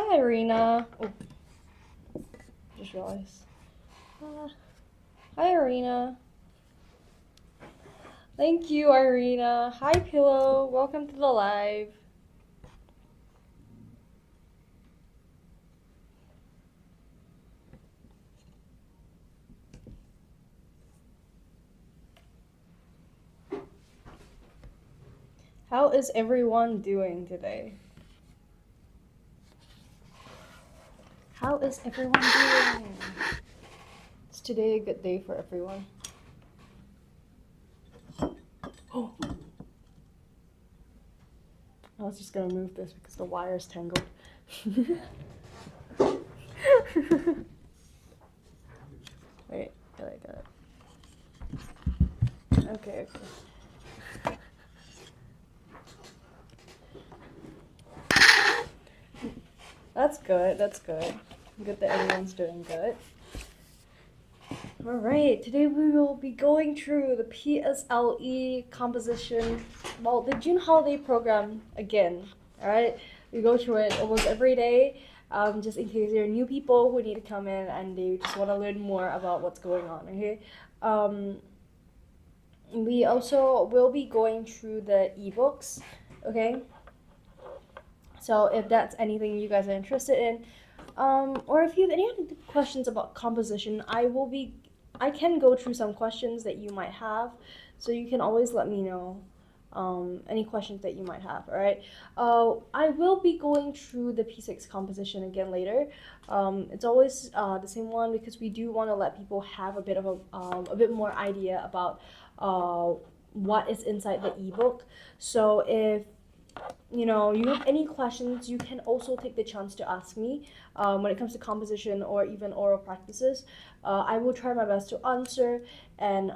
Hi, Irina. Oh, just realized. Hi, Irina. Thank you, Irina. Hi, Pillow. Welcome to the live. How is everyone doing today? How is everyone doing? Is today a good day for everyone? Oh, I was just gonna move this because the wire's tangled. Wait, got it. Okay. That's good. Good that everyone's doing good. Alright, today we will be going through the PSLE composition, well, the June holiday program again. Alright, we go through it almost every day, just in case there are new people who need to come in and they just want to learn more about what's going on, okay? We also will be going through the ebooks, okay? So if that's anything you guys are interested in, or if you have any other questions about composition, I can go through some questions that you might have, so you can always let me know any questions that you might have. All right. I will be going through the P6 composition again later. It's always the same one because we do want to let people have a bit of a bit more idea about what is inside the ebook. So if you have any questions, you can also take the chance to ask me when it comes to composition or even oral practices. I will try my best to answer and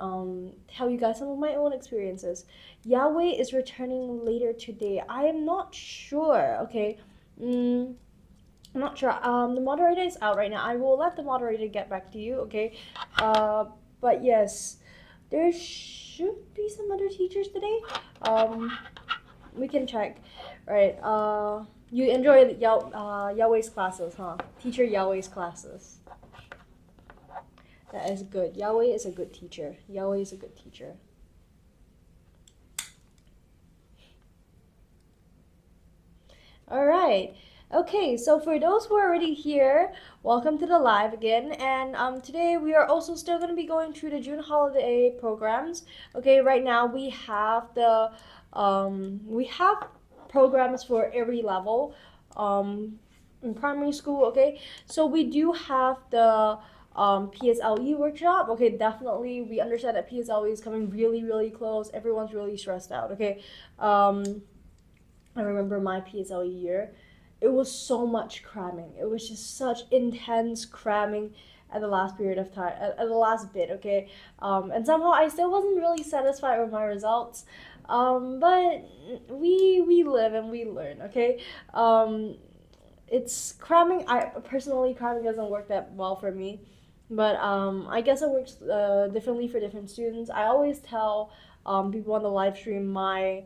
tell you guys some of my own experiences. Yahweh is returning later today. I am not sure. Okay. I'm not sure. The moderator is out right now. I will let the moderator get back to you. Okay. But yes, there should be some other teachers today. We can check. Right. You enjoy Yahweh's classes, huh? Teacher Yahweh's classes. That is good. Yahweh is a good teacher. Yahweh is a good teacher. All right. Okay, so for those who are already here, welcome to the live again. And today we are also still going to be going through the June holiday programs. Okay, right now we have we have programs for every level in primary school. Okay, so we do have the PSLE workshop. Okay, definitely we understand that PSLE is coming really close. Everyone's really stressed out. Okay, I remember my PSLE year. It was so much cramming. It was just such intense cramming at the last period of time, at the last bit, okay? And somehow I still wasn't really satisfied with my results. But we live and we learn, okay? It's cramming. I personally, cramming doesn't work that well for me. But I guess it works differently for different students. I always tell people on the live stream my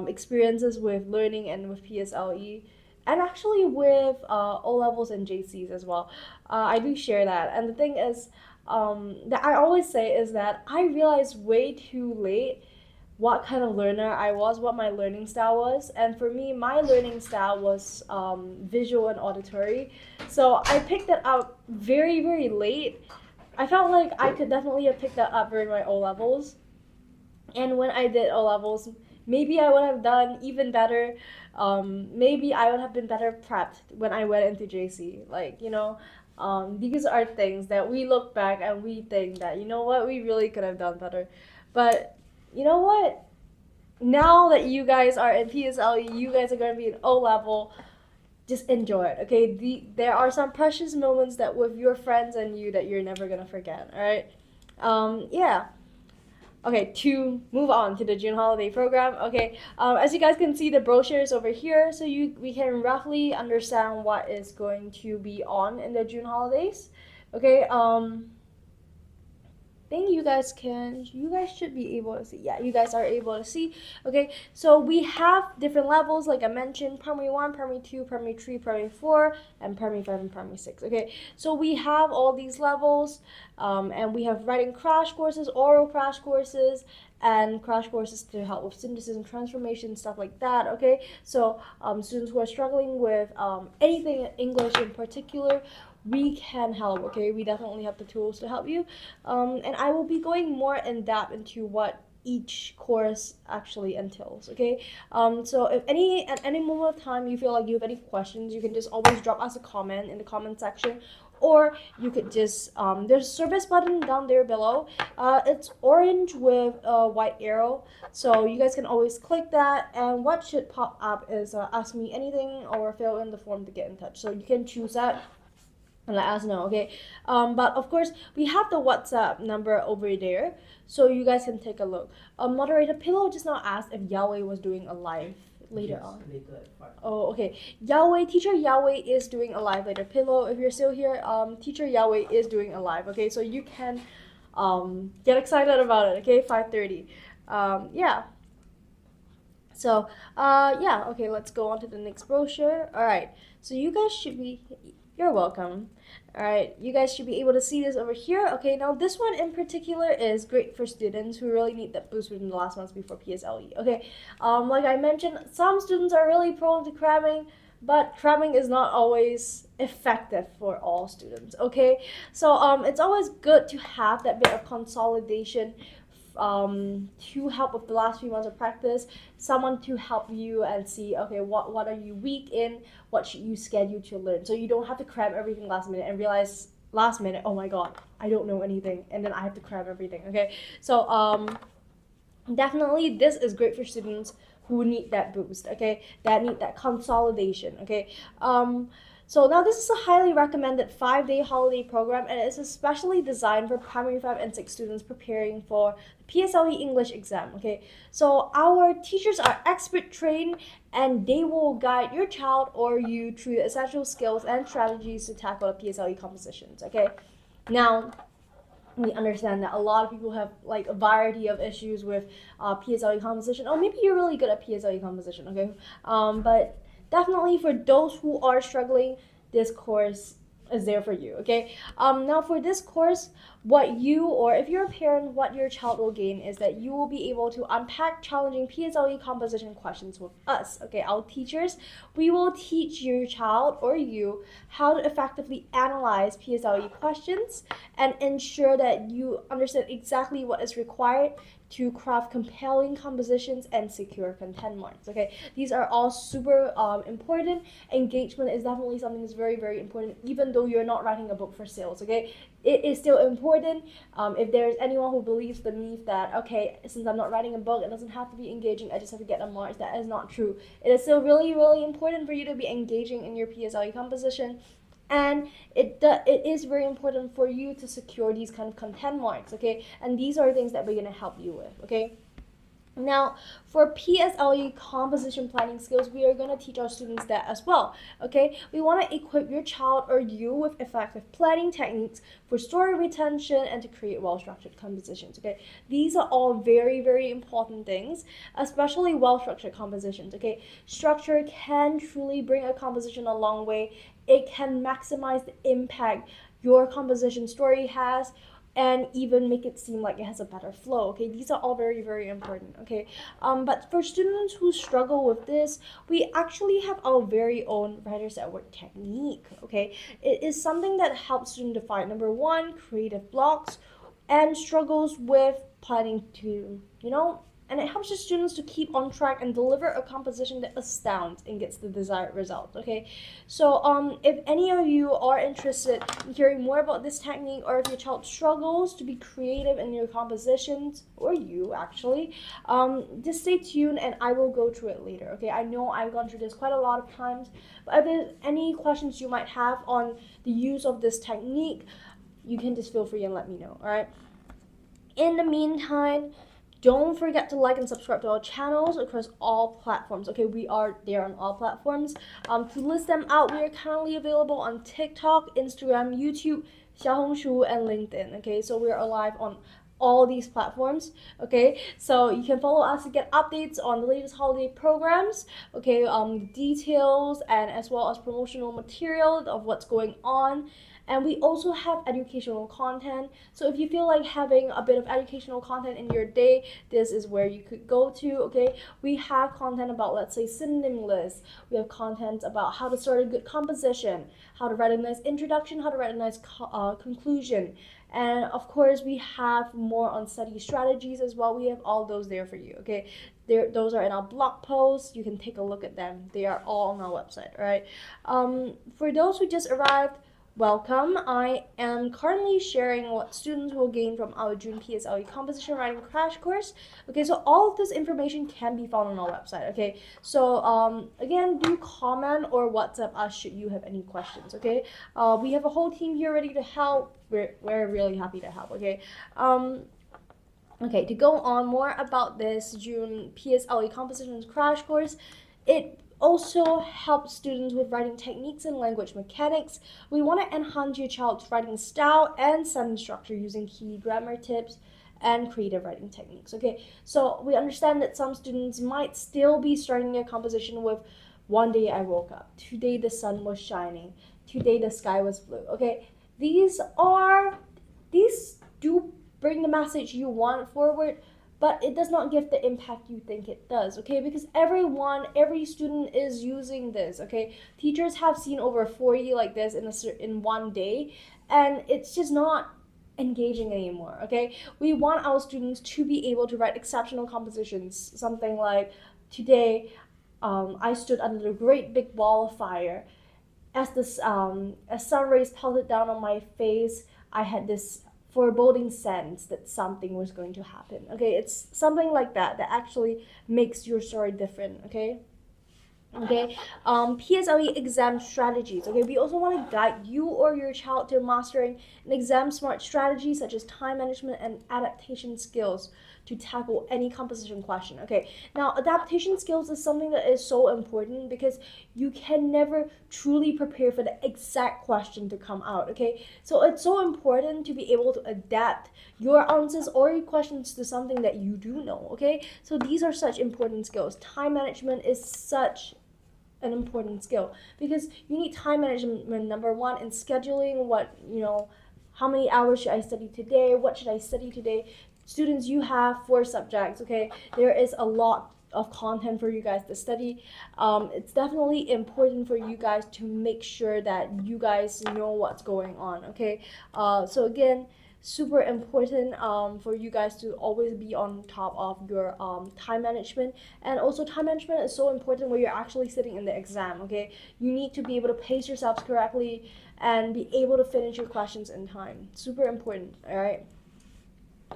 experiences with learning and with PSLE, and actually with O levels and JCs as well. I do share that, and the thing is, that I always say is that I realized way too late what kind of learner I was, what my learning style was, and for me, my learning style was visual and auditory. So I picked that up very late. I felt like I could definitely have picked that up during my O levels, and when I did O levels, maybe I would have done even better. Maybe I would have been better prepped when I went into JC. These are things that we look back and we think that, you know what, we really could have done better. But you know what? Now that you guys are in PSLE, you guys are going to be in O level. Just enjoy it, okay? There are some precious moments that with your friends and you that you're never gonna forget. All right. Yeah. Okay, to move on to the June holiday program. Okay, as you guys can see, the brochure is over here, so we can roughly understand what is going to be on in the June holidays. Okay, think you guys should be able to see. Yeah, you guys are able to see. Okay, so we have different levels, like I mentioned: primary 1, primary 2, primary 3, primary 4, and primary 5 and primary 6. Okay, so we have all these levels, and we have writing crash courses, oral crash courses, and crash courses to help with synthesis and transformation, stuff like that. Okay, so students who are struggling with anything English in particular, we can help. Okay, we definitely have the tools to help you, and I will be going more in depth into what each course actually entails. Okay, so if at any moment of time you feel like you have any questions, you can just always drop us a comment in the comment section, or you could just there's a service button down there below. It's orange with a white arrow, so you guys can always click that, and what should pop up is ask me anything or fill in the form to get in touch, so you can choose that and let us know. Okay, but of course we have the WhatsApp number over there, so you guys can take a look. Moderator Pillow just now asked if Yahweh was doing a live later on. Later at 5. Oh, okay. Teacher Yahweh is doing a live later. Pillow, if you're still here, teacher Yahweh is doing a live. Okay, so you can get excited about it. Okay, 5:30. Yeah. So yeah. Okay, let's go on to the next brochure. All right. So you guys should be. You're welcome. All right, you guys should be able to see this over here. Okay, now this one in particular is great for students who really need that boost within the last months before PSLE. Okay, like I mentioned, some students are really prone to cramming, but cramming is not always effective for all students. Okay, so it's always good to have that bit of consolidation to help with the last few months of practice, someone to help you and see, okay, what are you weak in, what should you schedule to learn, so you don't have to cram everything last minute and realize last minute, oh my god, I don't know anything, and then I have to cram everything. Okay, so definitely this is great for students who need that boost, okay, that need that consolidation. Okay, so now this is a highly recommended 5-day holiday program, and it's especially designed for primary 5 and 6 students preparing for the PSLE English exam. Okay, so our teachers are expert trained, and they will guide your child or you through the essential skills and strategies to tackle the PSLE compositions. Okay, now we understand that a lot of people have like a variety of issues with PSLE composition. Oh, maybe you're really good at PSLE composition. Okay, but definitely for those who are struggling, this course is there for you. Okay, now for this course, what you, or if you're a parent, what your child will gain is that you will be able to unpack challenging PSLE composition questions with us. Okay, our teachers, we will teach your child or you how to effectively analyze PSLE questions and ensure that you understand exactly what is required to craft compelling compositions and secure content marks. Okay, these are all super important. Engagement is definitely something that's very, very important, even though you're not writing a book for sales. Okay, it is still important. If there's anyone who believes the myth that, okay, since I'm not writing a book, it doesn't have to be engaging, I just have to get a marks, that is not true. It is still really, really important for you to be engaging in your PSLE composition, and it is very important for you to secure these kind of content marks. Okay, and these are things that we're going to help you with. Okay, now for PSLE composition planning skills, we are going to teach our students that as well. Okay, we want to equip your child or you with effective planning techniques for story retention and to create well-structured compositions. Okay, these are all very, very important things, especially well-structured compositions. Okay, structure can truly bring a composition a long way. It can maximize the impact your composition story has, and even make it seem like it has a better flow. Okay, these are all very, very important. Okay, but for students who struggle with this, we actually have our very own writers at work technique. Okay, it is something that helps students define, number one, creative blocks and struggles with planning to, and it helps the students to keep on track and deliver a composition that astounds and gets the desired result. Okay, so if any of you are interested in hearing more about this technique, or if your child struggles to be creative in your compositions, or you actually, just stay tuned and I will go through it later. Okay, I know I've gone through this quite a lot of times, but if there's any questions you might have on the use of this technique, you can just feel free and let me know. All right, in the meantime, don't forget to like and subscribe to our channels across all platforms. Okay, we are there on all platforms. To list them out, we are currently available on TikTok, Instagram, YouTube, Xiaohongshu, and LinkedIn. Okay, so we're live on all these platforms. Okay, so you can follow us to get updates on the latest holiday programs. Okay, details and as well as promotional material of what's going on. And we also have educational content. So if you feel like having a bit of educational content in your day, this is where you could go to. Okay, we have content about, let's say, synonym lists. We have content about how to start a good composition, how to write a nice introduction, how to write a nice conclusion. And of course, we have more on study strategies as well. We have all those there for you. Okay, those are in our blog posts. You can take a look at them. They are all on our website. All right. For those who just arrived, welcome. I am currently sharing what students will gain from our June PSLE composition writing crash course. Okay, so all of this information can be found on our website. Okay, so again, do comment or WhatsApp us should you have any questions. Okay, we have a whole team here ready to help. We're really happy to help. Okay. Okay, to go on more about this June PSLE compositions crash course, it also helps students with writing techniques and language mechanics. We want to enhance your child's writing style and sentence structure using key grammar tips and creative writing techniques. Okay, so we understand that some students might still be starting their composition with "One day I woke up," "Today the sun was shining," "Today the sky was blue." Okay, these do bring the message you want forward, but it does not give the impact you think it does. Okay, because every student is using this. Okay, teachers have seen over 40 like this in one day, and it's just not engaging anymore. Okay, we want our students to be able to write exceptional compositions, something like, "Today I stood under the great big ball of fire. As sun rays pelted down on my face, I had this foreboding sense that something was going to happen." Okay, it's something like that actually makes your story different. Okay. Okay, PSLE exam strategies. Okay, we also want to guide you or your child to mastering an exam smart strategy such as time management and adaptation skills to tackle any composition question. Okay, now adaptation skills is something that is so important because you can never truly prepare for the exact question to come out. Okay, so it's so important to be able to adapt your answers or your questions to something that you do know. Okay, so these are such important skills. Time management is such an important skill because you need time management, number one, in scheduling how many hours should I study today, what should I study today. Students, you have 4 subjects. Okay, there is a lot of content for you guys to study. It's definitely important for you guys to make sure that you guys know what's going on. Okay, so again, super important for you guys to always be on top of your time management. And also, time management is so important when you're actually sitting in the exam. Okay, you need to be able to pace yourselves correctly and be able to finish your questions in time. Super important. All right.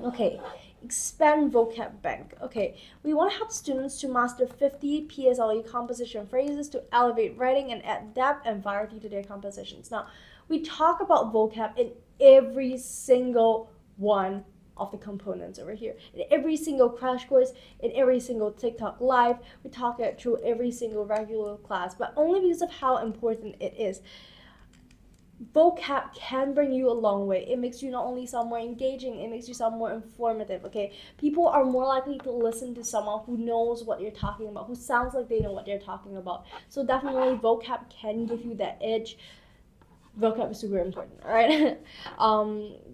Okay, expand vocab bank. Okay, we want to help students to master 50 PSLE composition phrases to elevate writing and add depth and variety to their compositions. Now, we talk about vocab in every single one of the components over here. In every single crash course, in every single TikTok live, we talk it through every single regular class, but only because of how important it is. Vocab can bring you a long way. It makes you not only sound more engaging, it makes you sound more informative. Okay, people are more likely to listen to someone who knows what you're talking about, who sounds like they know what they're talking about. So definitely vocab can give you that edge. Vocab is super important. All right.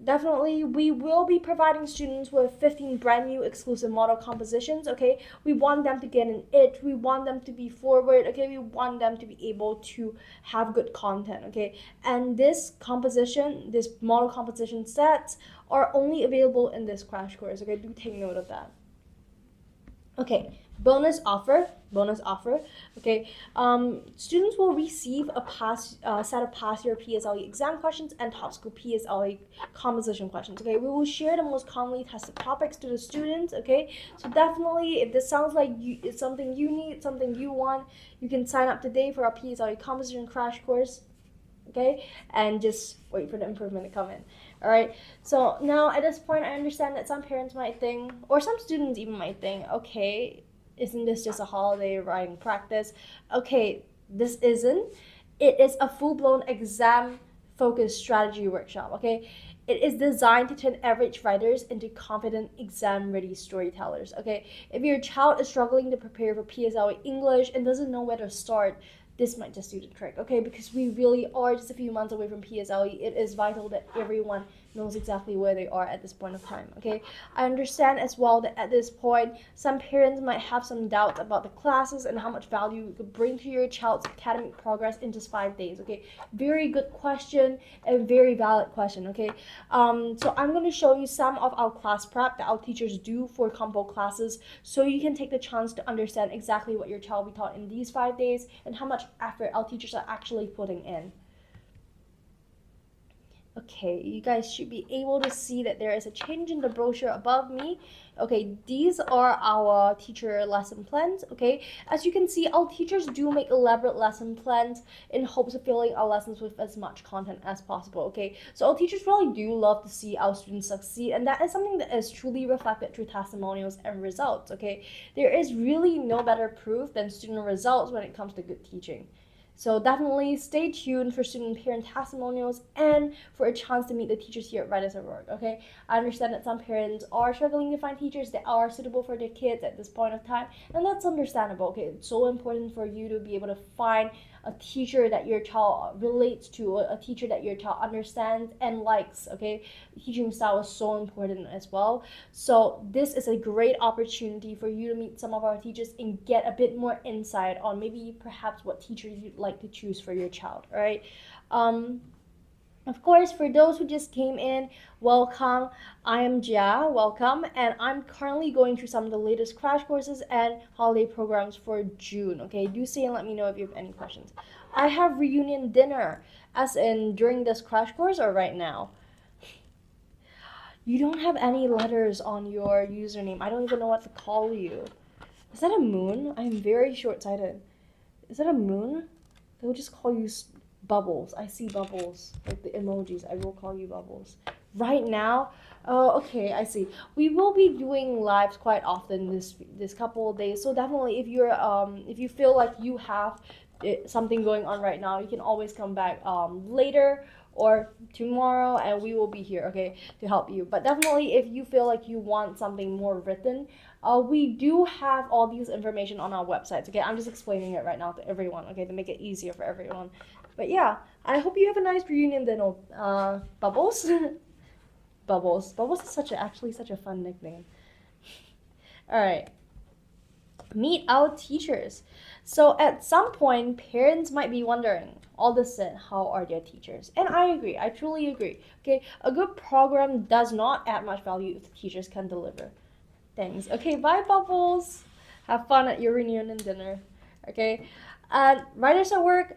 Definitely we will be providing students with 15 brand new exclusive model compositions. Okay, we want them to get an edge, we want them to be forward. Okay, we want them to be able to have good content. Okay, and this model composition sets are only available in this crash course. Okay, do take note of that. Okay, bonus offer. Okay, students will receive a set of past year PSLE exam questions and top school PSLE composition questions. Okay, we will share the most commonly tested topics to the students. Okay, so definitely, if this sounds like it's something you need, something you want, you can sign up today for our PSLE composition crash course. Okay, and just wait for the improvement to come in. All right, so now at this point, I understand that some parents might think, or some students even might think, okay, isn't this just a holiday writing practice? Okay, this isn't. It is a full-blown exam focused strategy workshop, okay? It is designed to turn average writers into confident exam-ready storytellers, okay? If your child is struggling to prepare for PSLE English and doesn't know where to start, this might just do the trick, okay? Because we really are just a few months away from PSLE. It is vital that everyone knows exactly where they are at this point of time, okay? I understand as well that at this point, some parents might have some doubts about the classes and how much value you could bring to your child's academic progress in just 5 days, okay? Very good question and very valid question, okay? So I'm going to show you some of our class prep that our teachers do for combo classes so you can take the chance to understand exactly what your child will be taught in these 5 days and how much effort our teachers are actually putting in. Okay, you guys should be able to see that there is a change in the brochure above me. Okay, these are our teacher lesson plans, okay? As you can see, our teachers do make elaborate lesson plans in hopes of filling our lessons with as much content as possible, okay? So our teachers really do love to see our students succeed, and that is something that is truly reflected through testimonials and results, okay? There is really no better proof than student results when it comes to good teaching. So definitely stay tuned for student parent testimonials and for a chance to meet the teachers here at Writers at Work, okay? I understand that some parents are struggling to find teachers that are suitable for their kids at this point of time, and that's understandable, okay? It's so important for you to be able to find a teacher that your child relates to, a teacher that your child understands and likes, okay? Teaching style is so important as well. So this is a great opportunity for you to meet some of our teachers and get a bit more insight on maybe perhaps what teachers you'd like to choose for your child, all right? Of course, for those who just came in, welcome. I am Jia, welcome, and I'm currently going through some of the latest crash courses and holiday programs for June, okay? Do say and let me know if you have any questions. I have reunion dinner, as in during this crash course or right now? You don't have any letters on your username. I don't even know what to call you. Is that a moon? I'm very short-sighted. Is that a moon? They'll just call you Bubbles. I see Bubbles. Like the emojis. I will call you Bubbles. Right now? Oh, okay, I see. We will be doing lives quite often this couple of days. So definitely if you feel like you have something going on right now, you can always come back later or tomorrow and we will be here, okay, to help you. But definitely if you feel like you want something more written, we do have all these information on our websites, okay? I'm just explaining it right now to everyone, okay, to make it easier for everyone. But yeah, I hope you have a nice reunion dinner, Bubbles. Bubbles. Bubbles is actually such a fun nickname. All right. Meet our teachers. So at some point, parents might be wondering, all this said, how are their teachers? And I agree. I truly agree. Okay, a good program does not add much value if the teachers can deliver. Thanks. Okay, bye, Bubbles. Have fun at your reunion dinner. Okay, Writers at Work.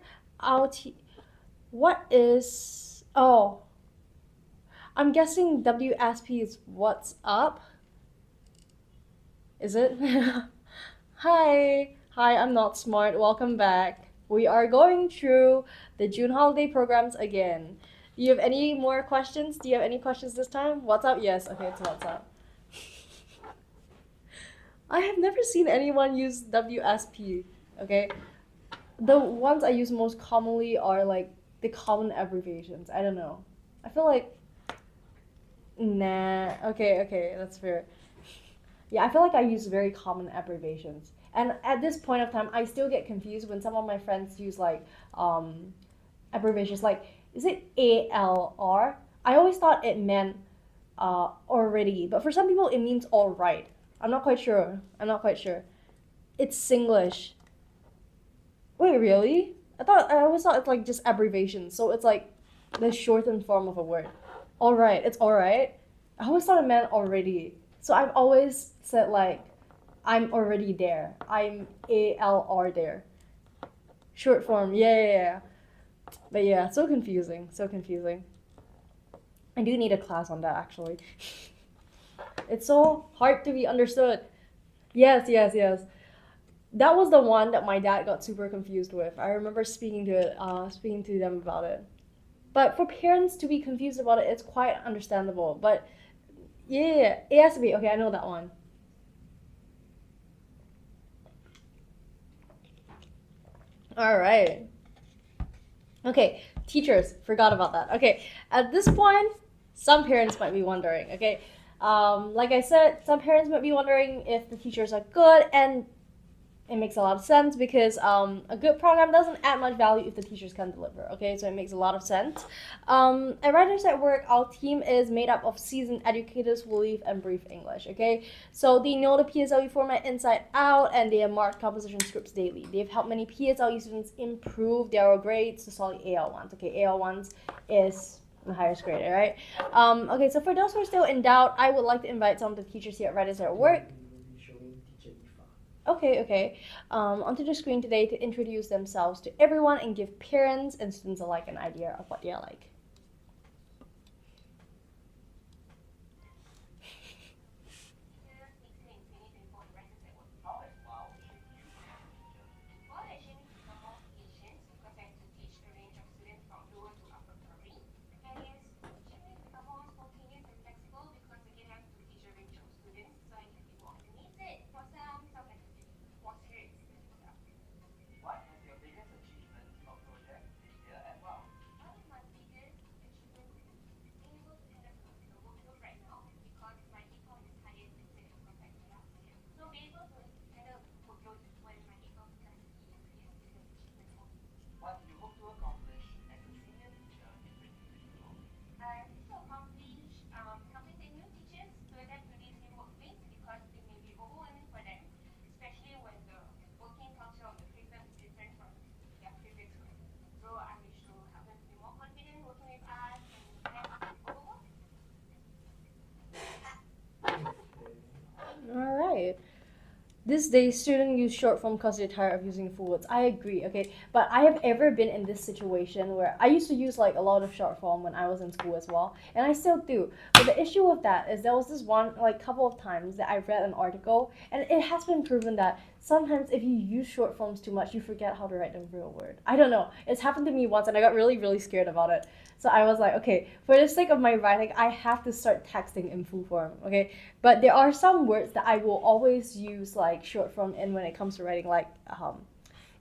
What is? Oh, I'm guessing WSP is what's up. Is it? Hi. Hi, I'm not smart. Welcome back. We are going through the June holiday programs again. Do you have any more questions? Do you have any questions this time? What's up? Yes. Okay, it's what's up. I have never seen anyone use WSP, okay? The ones I use most commonly are like the common abbreviations. I don't know. I feel like, nah. Okay, that's fair. Yeah, I feel like I use very common abbreviations. And at this point of time, I still get confused when some of my friends use like abbreviations like, is it ALR? I always thought it meant already, but for some people it means all right. I'm not quite sure. It's Singlish. Wait, really? I always thought it's like just abbreviations. So it's like the shortened form of a word. All right, it's all right. I always thought it meant already. So I've always said like, I'm already there. I'm ALR there. Short form. Yeah. But yeah, so confusing. I do need a class on that actually. It's so hard to be understood. Yes. That was the one that my dad got super confused with. I remember speaking to them about it. But for parents to be confused about it, it's quite understandable. But yeah, ASB. Okay, I know that one. All right. Okay, teachers, forgot about that. Okay, at this point, some parents might be wondering. Okay, like I said, some parents might be wondering if the teachers are good, and it makes a lot of sense because a good program doesn't add much value if the teachers can deliver. Okay, so it makes a lot of sense. At Writers at Work, our team is made up of seasoned educators who live and breathe English. Okay, so they know the PSLE format inside out, and they have marked composition scripts daily. They've helped many PSLE students improve their grades to solid AL1s. Okay, AL1s is the highest grade, right? Okay, so for those who are still in doubt, I would like to invite some of the teachers here at Writers at Work. Okay. Onto the screen today to introduce themselves to everyone and give parents and students alike an idea of what they're like. All right. These days, students use short form because they're tired of using full words. I agree, okay? But I have ever been in this situation where I used to use like a lot of short form when I was in school as well, and I still do. But the issue with that is there was this one, like, couple of times that I read an article, and it has been proven that sometimes if you use short forms too much, you forget how to write the real word. I don't know. It's happened to me once, and I got really, really scared about it. So I was like, okay, for the sake of my writing, I have to start texting in full form, okay? But there are some words that I will always use like short form in when it comes to writing, like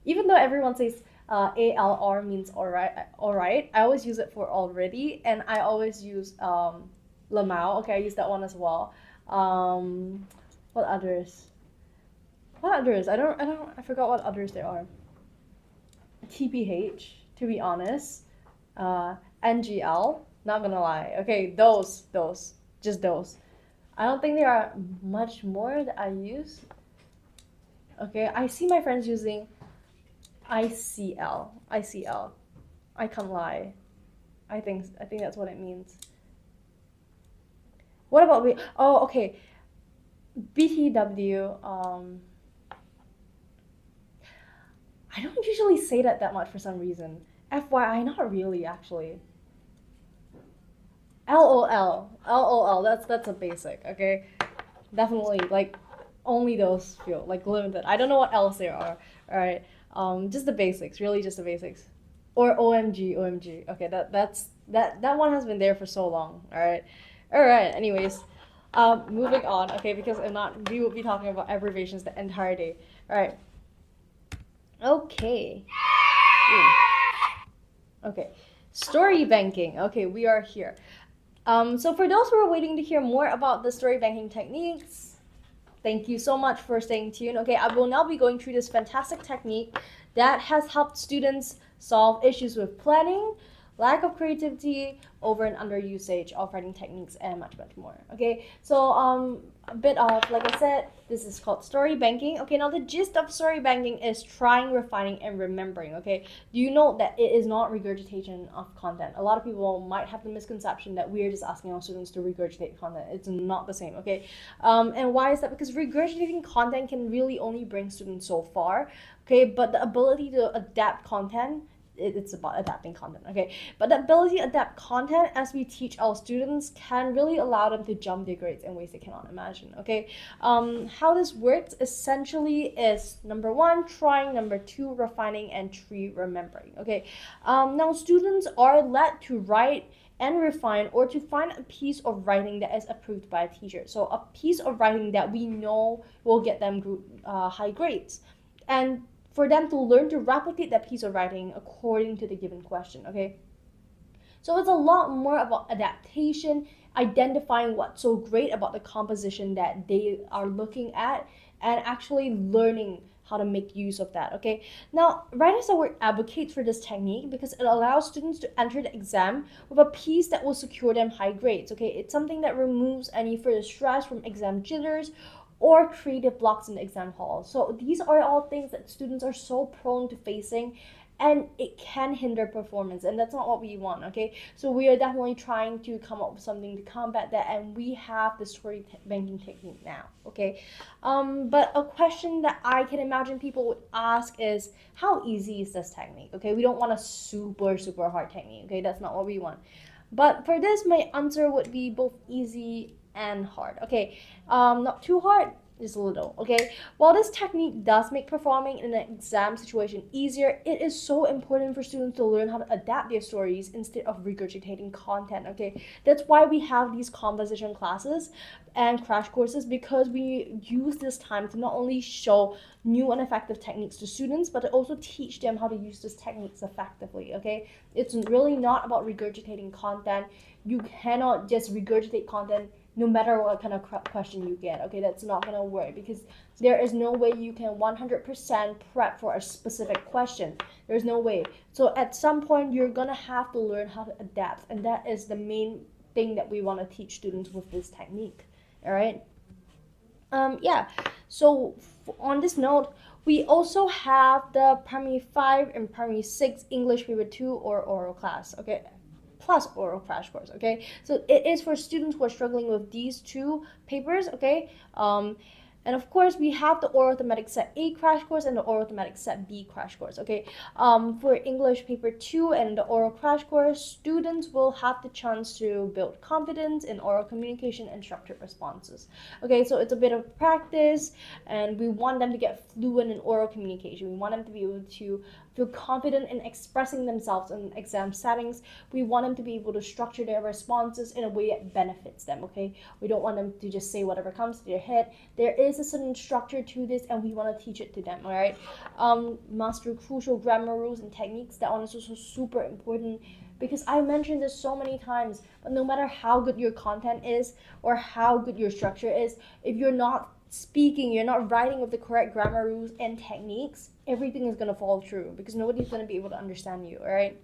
even though everyone says ALR means alright, I always use it for already, and I always use lamau. Okay, I use that one as well. What others? What others? I forgot what others there are. TPH, to be honest. NGL, not gonna lie. Okay, just those. I don't think there are much more that I use. Okay, I see my friends using ICL. ICL. I can't lie. I think that's what it means. What about oh, okay. BTW. I don't usually say that much for some reason. FYI, not really actually. LOL. That's a basic. Okay, definitely like only those feel like limited. I don't know what else there are. All right. Just the basics. Really, just the basics. Or OMG. Okay, that one has been there for so long. All right. All right. Anyways, moving on. Okay, because if not, we will be talking about abbreviations the entire day. All right. Okay. Okay. Story banking. Okay, we are here. So for those who are waiting to hear more about the story banking techniques, thank you so much for staying tuned. Okay, I will now be going through this fantastic technique that has helped students solve issues with planning, lack of creativity, over and under usage of writing techniques, and much more. Okay, so a bit of, like I said, this is called story banking. Okay, now the gist of story banking is trying, refining, and remembering. Okay, do you know that it is not regurgitation of content? A lot of people might have the misconception that we're just asking our students to regurgitate content. It's not the same. Okay, and why is that? Because regurgitating content can really only bring students so far. Okay, but the ability to adapt content, it's about adapting content. Okay, but the ability to adapt content as we teach our students can really allow them to jump their grades in ways they cannot imagine. Okay, how this works essentially is number one, trying, number two, refining, and three, remembering. Okay, now students are led to write and refine, or to find a piece of writing that is approved by a teacher. So a piece of writing that we know will get them high grades. And for them to learn to replicate that piece of writing according to the given question, okay? So it's a lot more about adaptation, identifying what's so great about the composition that they are looking at, and actually learning how to make use of that, okay? Now, Writers at Work advocates for this technique because it allows students to enter the exam with a piece that will secure them high grades, okay? It's something that removes any further stress from exam jitters or creative blocks in the exam hall. So these are all things that students are so prone to facing, and it can hinder performance, and that's not what we want, okay? So we are definitely trying to come up with something to combat that, and we have the story banking technique now, okay? But a question that I can imagine people would ask is, how easy is this technique, okay? We don't want a super hard technique, okay? That's not what we want. But for this, my answer would be both easy and hard, okay? Not too hard, just a little, okay? While this technique does make performing in an exam situation easier, it is so important for students to learn how to adapt their stories instead of regurgitating content, okay? That's why we have these composition classes and crash courses, because we use this time to not only show new and effective techniques to students, but to also teach them how to use these techniques effectively, okay? It's really not about regurgitating content. You cannot just regurgitate content no matter what kind of question you get, okay? That's not gonna work, because there is no way you can 100% prep for a specific question. There's no way. So at some point, you're gonna have to learn how to adapt, and that is the main thing that we want to teach students with this technique, all right? Yeah, so on this note, we also have the Primary 5 and Primary 6 English Paper 2 or oral class, okay? Plus oral crash course, okay? So it is for students who are struggling with these two papers, okay? And of course, we have the Oral Thematic Set A crash course and the Oral Thematic Set B crash course, okay? For English Paper 2 and the oral crash course, students will have the chance to build confidence in oral communication and structured responses. Okay, so it's a bit of practice, and we want them to get fluent in oral communication. We want them to be able to feel confident in expressing themselves in exam settings. We want them to be able to structure their responses in a way that benefits them, okay? We don't want them to just say whatever comes to their head. There is a certain structure to this, and we want to teach it to them, all right? Master crucial grammar rules and techniques. That one is also super important, because I mentioned this so many times, but no matter how good your content is or how good your structure is, if you're not speaking, you're not writing with the correct grammar rules and techniques, everything is going to fall through, because nobody's going to be able to understand you, all right?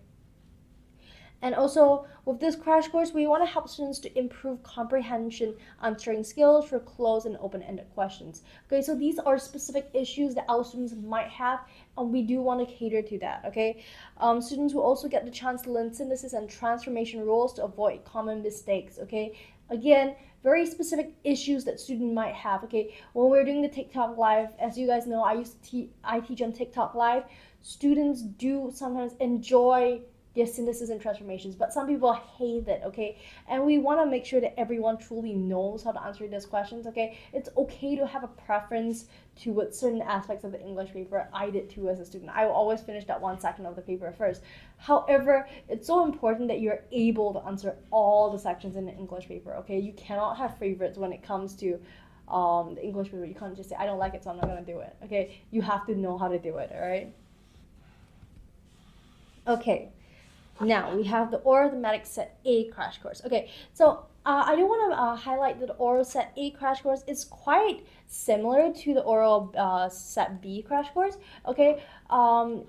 And also, with this crash course, we want to help students to improve comprehension, answering skills for closed and open-ended questions. Okay, so these are specific issues that our students might have, and we do want to cater to that, okay? Students will also get the chance to learn synthesis and transformation rules to avoid common mistakes, okay? Again, very specific issues that student might have, okay? When we're doing the TikTok Live, as you guys know, I teach on TikTok Live. Students do sometimes enjoy their synthesis and transformations, but some people hate it, okay? And we want to make sure that everyone truly knows how to answer these questions, okay? It's okay to have a preference towards certain aspects of the English paper. I did too as a student. I will always finish that one section of the paper first. However, it's so important that you're able to answer all the sections in the English paper, okay? You cannot have favorites when it comes to the English paper. You can't just say, I don't like it, so I'm not going to do it, okay? You have to know how to do it, all right? Okay. Now we have the Oral Thematic Set A crash course. Okay, so I do want to highlight that the Oral Set A crash course is quite similar to the Oral Set B crash course. Okay,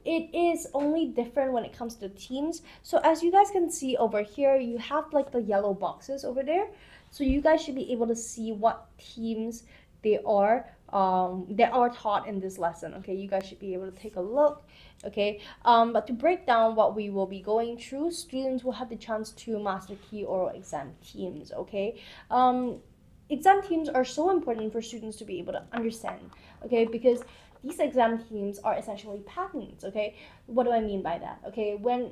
it is only different when it comes to teams. So as you guys can see over here, you have like the yellow boxes over there. So you guys should be able to see what teams they are taught in this lesson. Okay, you guys should be able to take a look. Okay, but to break down what we will be going through, students will have the chance to master key oral exam teams. Okay, exam teams are so important for students to be able to understand. Okay, because these exam teams are essentially patterns. Okay, what do I mean by that? Okay, when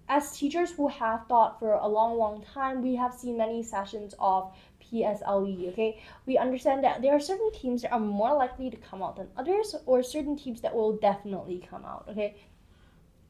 as teachers who have taught for a long time, we have seen many sessions of PSLE, okay? We understand that there are certain teams that are more likely to come out than others, or certain teams that will definitely come out, okay?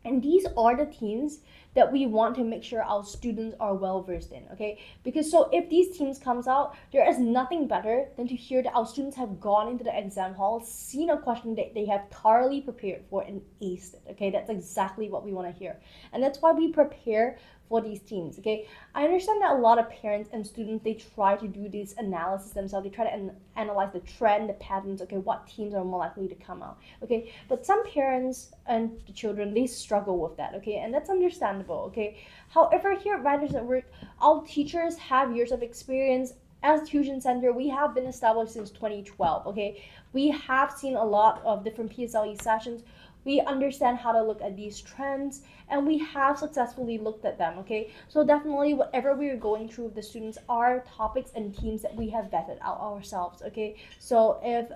And these are the teams that we want to make sure our students are well versed in, okay? Because so if these teams comes out, there is nothing better than to hear that our students have gone into the exam hall, seen a question that they have thoroughly prepared for and aced it, okay? That's exactly what we want to hear. And that's why we prepare for these teams, okay? I understand that a lot of parents and students, they try to do this analysis themselves. They try to analyze the trend, the patterns, okay, what teams are more likely to come out, okay? But some parents and the children, they struggle with that, okay? And that's understandable, okay? However, here at Writers at Work, our teachers have years of experience. As Tuition Center, we have been established since 2012, okay? We have seen a lot of different PSLE sessions. We understand how to look at these trends, and we have successfully looked at them, okay? So definitely whatever we're going through with the students are topics and teams that we have vetted out ourselves, okay? So if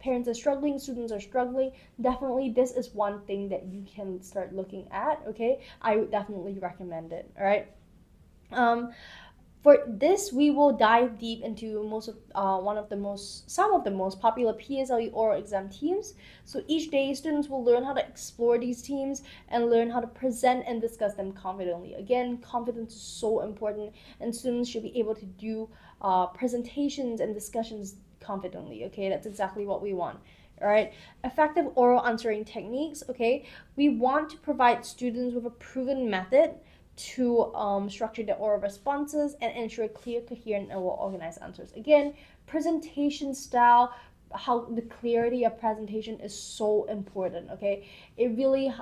parents are struggling, students are struggling, definitely this is one thing that you can start looking at, okay? I would definitely recommend it, all right? For this, we will dive deep into some of the most popular PSLE oral exam teams. So each day, students will learn how to explore these teams and learn how to present and discuss them confidently. Again, confidence is so important, and students should be able to do presentations and discussions confidently. Okay, that's exactly what we want. All right, effective oral answering techniques. Okay, we want to provide students with a proven method to structure the oral responses and ensure clear, coherent, and well-organized answers. Again, presentation style, how the clarity of presentation is so important, okay? It really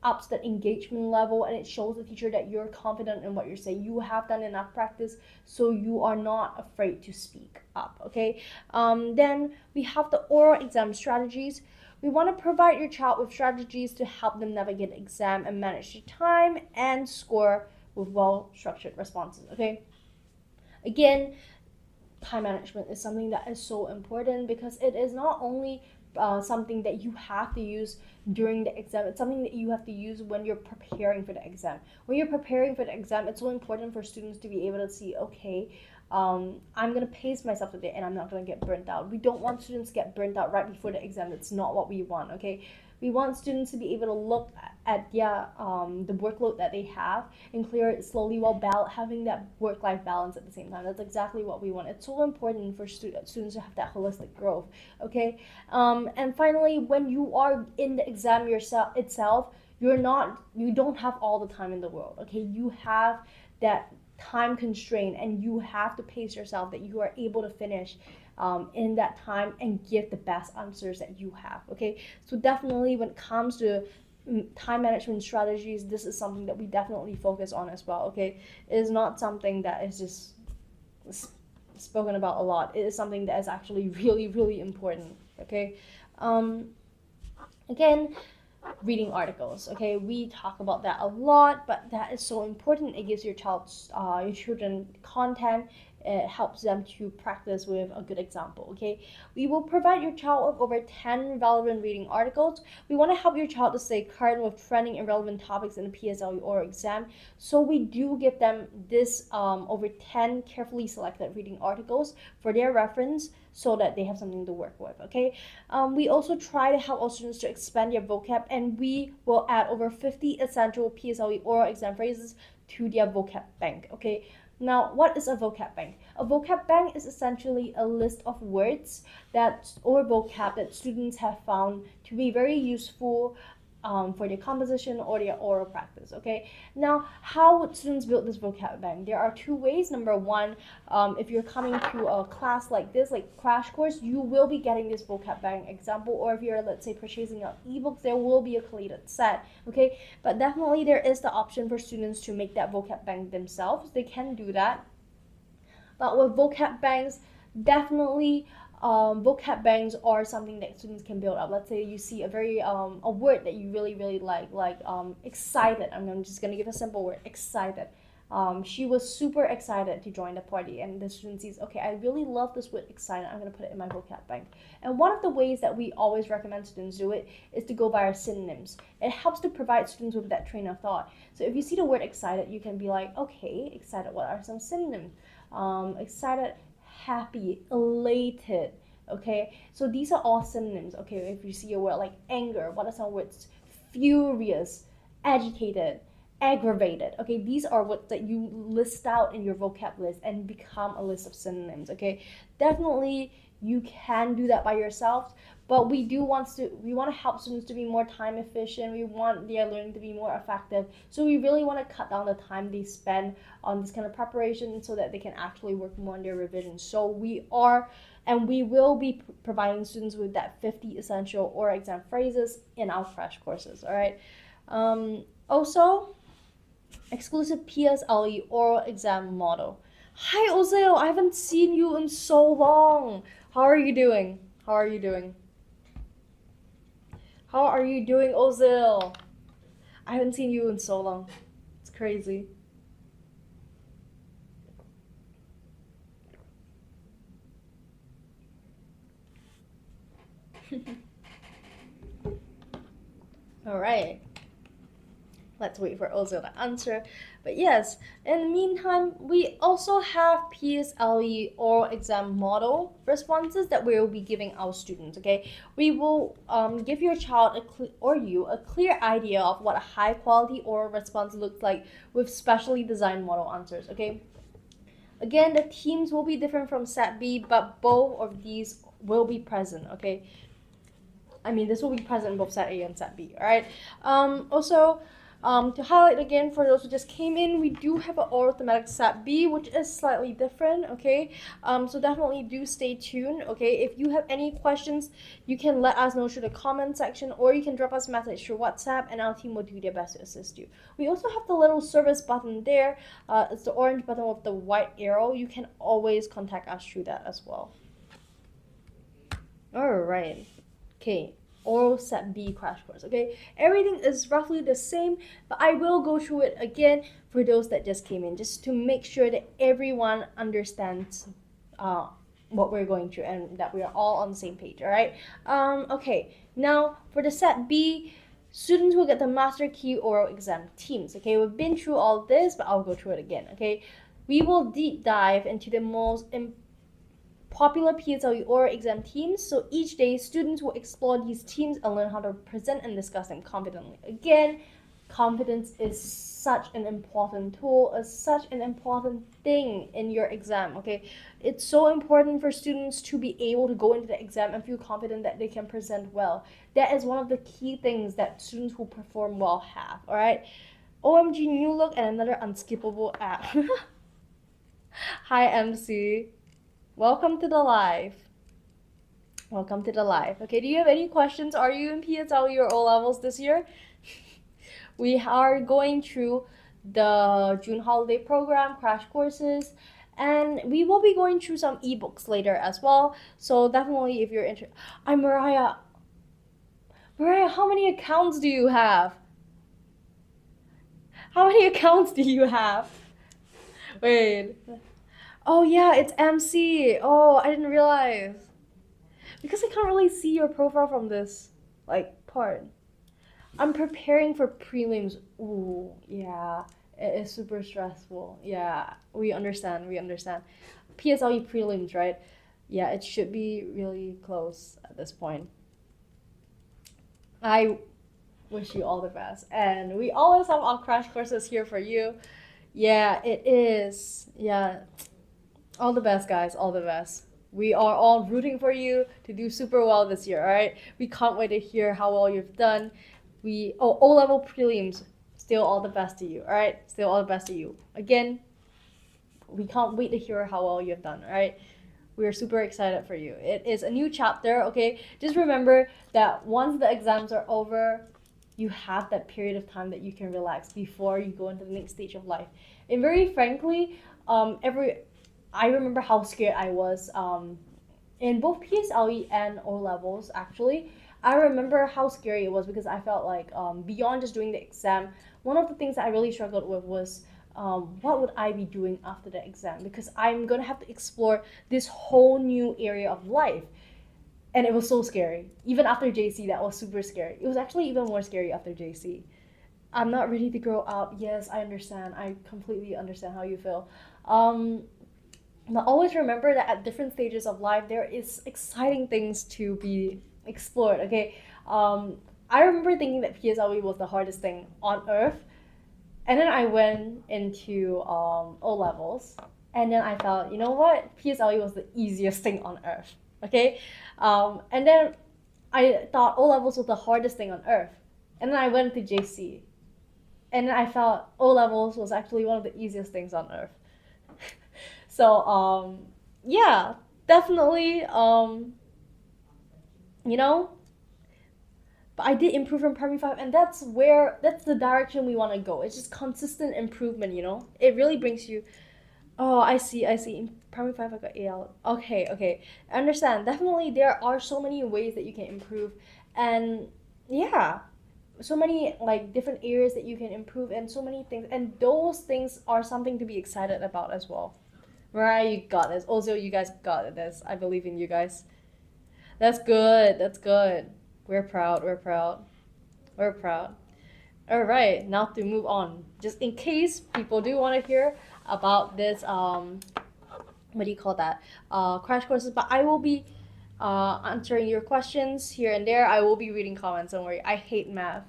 ups the engagement level, and it shows the teacher that you're confident in what you're saying. You have done enough practice, so you are not afraid to speak up, okay? Then we have the oral exam strategies. We want to provide your child with strategies to help them navigate the exam and manage their time and score with well-structured responses, okay? Again, time management is something that is so important because it is not only something that you have to use during the exam. It's something that you have to use when you're preparing for the exam. When you're preparing for the exam, it's so important for students to be able to see, okay, I'm going to pace myself today and I'm not going to get burnt out. We don't want students to get burnt out right before the exam. That's not what we want, okay? We want students to be able to look at their the workload that they have and clear it slowly while having that work-life balance at the same time. That's exactly what we want. It's so important for students to have that holistic growth, okay? And finally, when you are in the exam itself, you don't have all the time in the world, okay? You have that time constraint, and you have to pace yourself that you are able to finish in that time and give the best answers that you have, okay? So definitely when it comes to time management strategies, this is something that we definitely focus on as well, okay? It is not something that is just spoken about a lot. It is something that is actually really, really important, okay? Again, reading articles, okay? We talk about that a lot, but that is so important. It gives your children content. It helps them to practice with a good example, okay? We will provide your child with over 10 relevant reading articles. We want to help your child to stay current with trending and relevant topics in the PSLE oral exam. So we do give them this over 10 carefully selected reading articles for their reference, so that they have something to work with, okay? We also try to help our students to expand their vocab, and we will add over 50 essential PSLE oral exam phrases to their vocab bank, okay? Now, what is a vocab bank? A vocab bank is essentially a list of words or vocab that students have found to be very useful for their composition or their oral practice, okay? Now, how would students build this vocab bank? There are two ways. Number one, if you're coming to a class like this, like crash course, you will be getting this vocab bank example, or if you're, let's say, purchasing out ebooks, there will be a collated set, okay? But definitely there is the option for students to make that vocab bank themselves. They can do that. But with vocab banks, definitely vocab banks are something that students can build up. Let's say you see a word that you really, really like excited. I'm just gonna give a simple word, excited. She was super excited to join the party, and the student sees, okay, I really love this word excited. I'm gonna put it in my vocab bank. And one of the ways that we always recommend students do it is to go via synonyms. It helps to provide students with that train of thought. So if you see the word excited, you can be like, okay, excited, what are some synonyms? Excited, happy, elated, okay? So these are all synonyms, okay? If you see a word like anger, what are some words? Furious, agitated, aggravated. Okay, these are what that you list out in your vocab list and become a list of synonyms. Okay, definitely you can do that by yourself, but we want to help students to be more time efficient. We want their learning to be more effective, so we really want to cut down the time they spend on this kind of preparation so that they can actually work more on their revision. So we will be providing students with that 50 essential oral exam phrases in our crash courses. All right. Also, exclusive PSLE oral exam model. Hi Ozil, I haven't seen you in so long. How are you doing? How are you doing? How are you doing, Ozil? I haven't seen you in so long. It's crazy. All right. Let's wait for Ozil to answer. But yes, in the meantime, we also have PSLE oral exam model responses that we will be giving our students. Okay, we will give your child a clear idea of what a high quality oral response looks like with specially designed model answers. Okay. Again, the themes will be different from Set B, but both of these will be present. Okay. I mean, this will be present in both Set A and Set B. All right. Also, to highlight again for those who just came in, we do have an oral thematic Set B, which is slightly different. Okay. So definitely do stay tuned. Okay. If you have any questions, you can let us know through the comment section, or you can drop us a message through WhatsApp, and our team will do their best to assist you. We also have the little service button there. It's the orange button with the white arrow. You can always contact us through that as well. All right. Okay, oral Set B crash course. Okay, everything is roughly the same, but I will go through it again for those that just came in, just to make sure that everyone understands what we're going through and that we are all on the same page. All right. Okay. Now for the Set B, students will get the master key oral exam teams. Okay, we've been through all this, but I'll go through it again. Okay, we will deep dive into the most popular PSLE oral exam teams. So each day, students will explore these teams and learn how to present and discuss them confidently. Again, confidence is such an important tool, such an important thing in your exam. Okay, it's so important for students to be able to go into the exam and feel confident that they can present well. That is one of the key things that students who perform well have. All right. OMG New Look and another unskippable app. Hi MC. Welcome to the live. Welcome to the live. Okay, do you have any questions? Are you in PSLE or O levels this year? We are going through the June holiday program, crash courses, and we will be going through some ebooks later as well. So definitely, if you're interested, I'm Mariah. Mariah, how many accounts do you have? How many accounts do you have? Wait. Oh yeah, it's MC. Oh, I didn't realize. Because I can't really see your profile from this part. I'm preparing for prelims. Ooh, yeah. It is super stressful. Yeah, we understand. We understand. PSLE prelims, right? Yeah, it should be really close at this point. I wish you all the best. And we always have our crash courses here for you. Yeah, it is. Yeah. All the best, guys. All the best. We are all rooting for you to do super well this year, all right? We can't wait to hear how well you've done. O-level prelims, still all the best to you, all right? Still all the best to you. Again, we can't wait to hear how well you've done, all right? We are super excited for you. It is a new chapter, okay? Just remember that once the exams are over, you have that period of time that you can relax before you go into the next stage of life. And very frankly, I remember how scared I was in both PSLE and O levels. Actually, I remember how scary it was because I felt like beyond just doing the exam, one of the things that I really struggled with was what would I be doing after the exam, because I'm gonna have to explore this whole new area of life. And it was so scary. Even after JC, that was super scary. It was actually even more scary after JC. I'm not ready to grow up. Yes, I understand. I completely understand how you feel. But always remember that at different stages of life, there is exciting things to be explored. Okay, I remember thinking that PSLE was the hardest thing on earth, and then I went into O levels, and then I felt, you know what, PSLE was the easiest thing on earth. Okay, and then I thought O levels was the hardest thing on earth, and then I went to JC, and then I felt O levels was actually one of the easiest things on earth. So yeah, definitely you know, but I did improve from primary five, and that's the direction we want to go. It's just consistent improvement, you know. It really brings you. Oh, I see, I see. In primary five, I got AL. Okay, okay, I understand. Definitely, there are so many ways that you can improve, and yeah, so many like different areas that you can improve, and so many things, and those things are something to be excited about as well. Right, you got this. Also, you guys got this. I believe in you guys. That's good. That's good. We're proud. We're proud. We're proud. All right, now to move on. Just in case people do want to hear about this, what do you call that? Crash courses. But I will be answering your questions here and there. I will be reading comments. Don't worry. I hate math.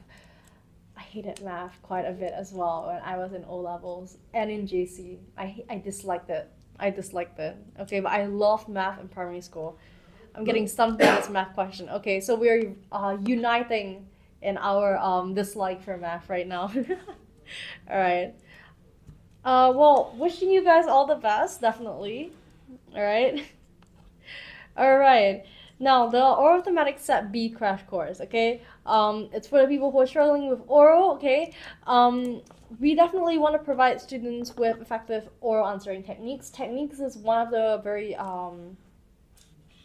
I hated math quite a bit as well when I was in O levels and in JC. I disliked it. I disliked it. Okay, but I loved math in primary school. I'm getting stumped by this math question. Okay, so we're uniting in our dislike for math right now. All right. Well, wishing you guys all the best, definitely. All right. All right. Now the oral thematic set B crash course. Okay. It's for the people who are struggling with oral. Okay. We definitely want to provide students with effective oral answering techniques. Techniques is one of the very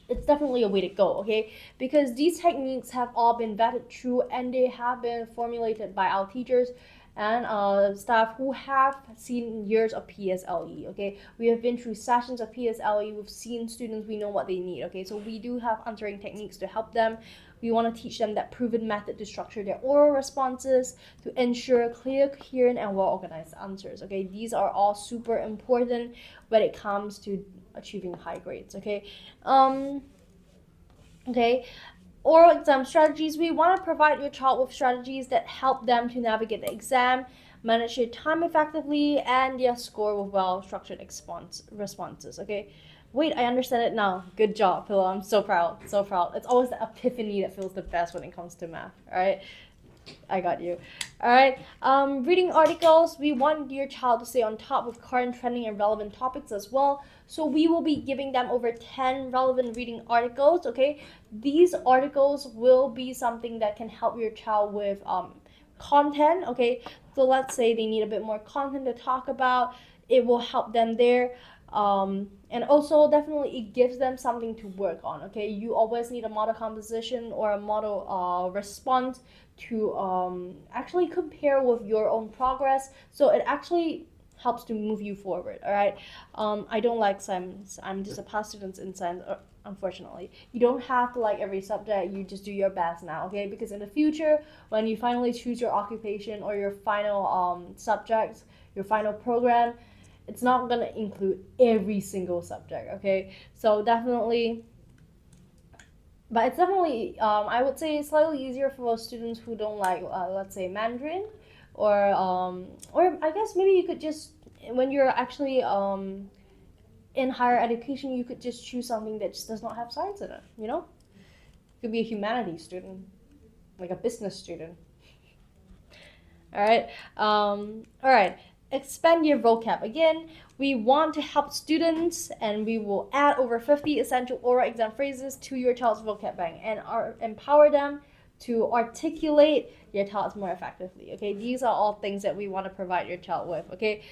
it's definitely a way to go, okay? Because these techniques have all been vetted through and they have been formulated by our teachers and staff who have seen years of PSLE, okay? We have been through sessions of PSLE, we've seen students, we know what they need, okay? So we do have answering techniques to help them. We want to teach them that proven method to structure their oral responses to ensure clear, coherent, and well-organized answers, okay? These are all super important when it comes to achieving high grades, okay? Okay, oral exam strategies. We want to provide your child with strategies that help them to navigate the exam, manage their time effectively, and their score with well-structured responses, okay? Wait, I understand it now. Good job, Pillow. I'm so proud, so proud. It's always the epiphany that feels the best when it comes to math, all right? I got you. All right. Reading articles. We want your child to stay on top of current trending and relevant topics as well. So we will be giving them over 10 relevant reading articles. Okay. These articles will be something that can help your child with content. Okay. So let's say they need a bit more content to talk about. It will help them there. And also definitely it gives them something to work on. Okay. You always need a model composition or a model response to actually compare with your own progress, so it actually helps to move you forward. All right. I don't like science. I'm just a past student in science. Unfortunately, you don't have to like every subject. You just do your best now, okay? Because in the future, when you finally choose your occupation or your final subject, your final program, it's not gonna include every single subject, okay? So definitely, but it's definitely I would say slightly easier for students who don't like let's say Mandarin, or I guess maybe you could just, when you're actually in higher education, you could just choose something that just does not have science in it, you know. You could be a humanities student, like a business student. All right. All right. Expand your vocab. Again, we want to help students, and we will add over 50 essential oral exam phrases to your child's vocab bank and empower them to articulate your thoughts more effectively. Okay, these are all things that we want to provide your child with. Okay,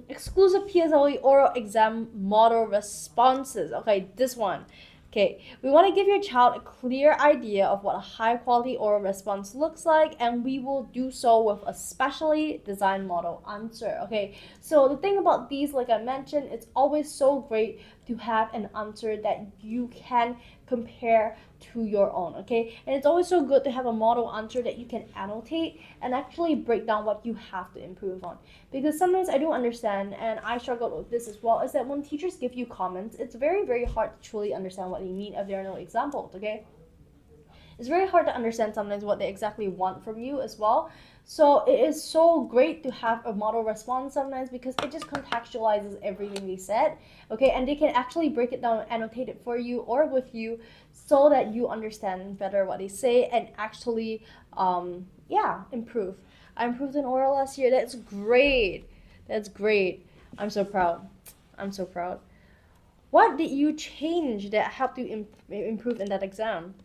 exclusive PSLE oral exam model responses. Okay, this one. Okay, we want to give your child a clear idea of what a high quality oral response looks like, and we will do so with a specially designed model answer. Okay, so the thing about these, like I mentioned, it's always so great to have an answer that you can compare to your own, okay? And it's always so good to have a model answer that you can annotate and actually break down what you have to improve on. Because sometimes I don't understand, and I struggled with this as well, is that when teachers give you comments, it's very, very hard to truly understand what they mean if there are no examples, okay? It's very hard to understand sometimes what they exactly want from you as well. So it is so great to have a model response sometimes because it just contextualizes everything they said, okay, and they can actually break it down and annotate it for you or with you so that you understand better what they say and actually yeah, improve. I improved in oral last year. That's great. That's great. I'm so proud. I'm so proud. What did you change that helped you improve in that exam?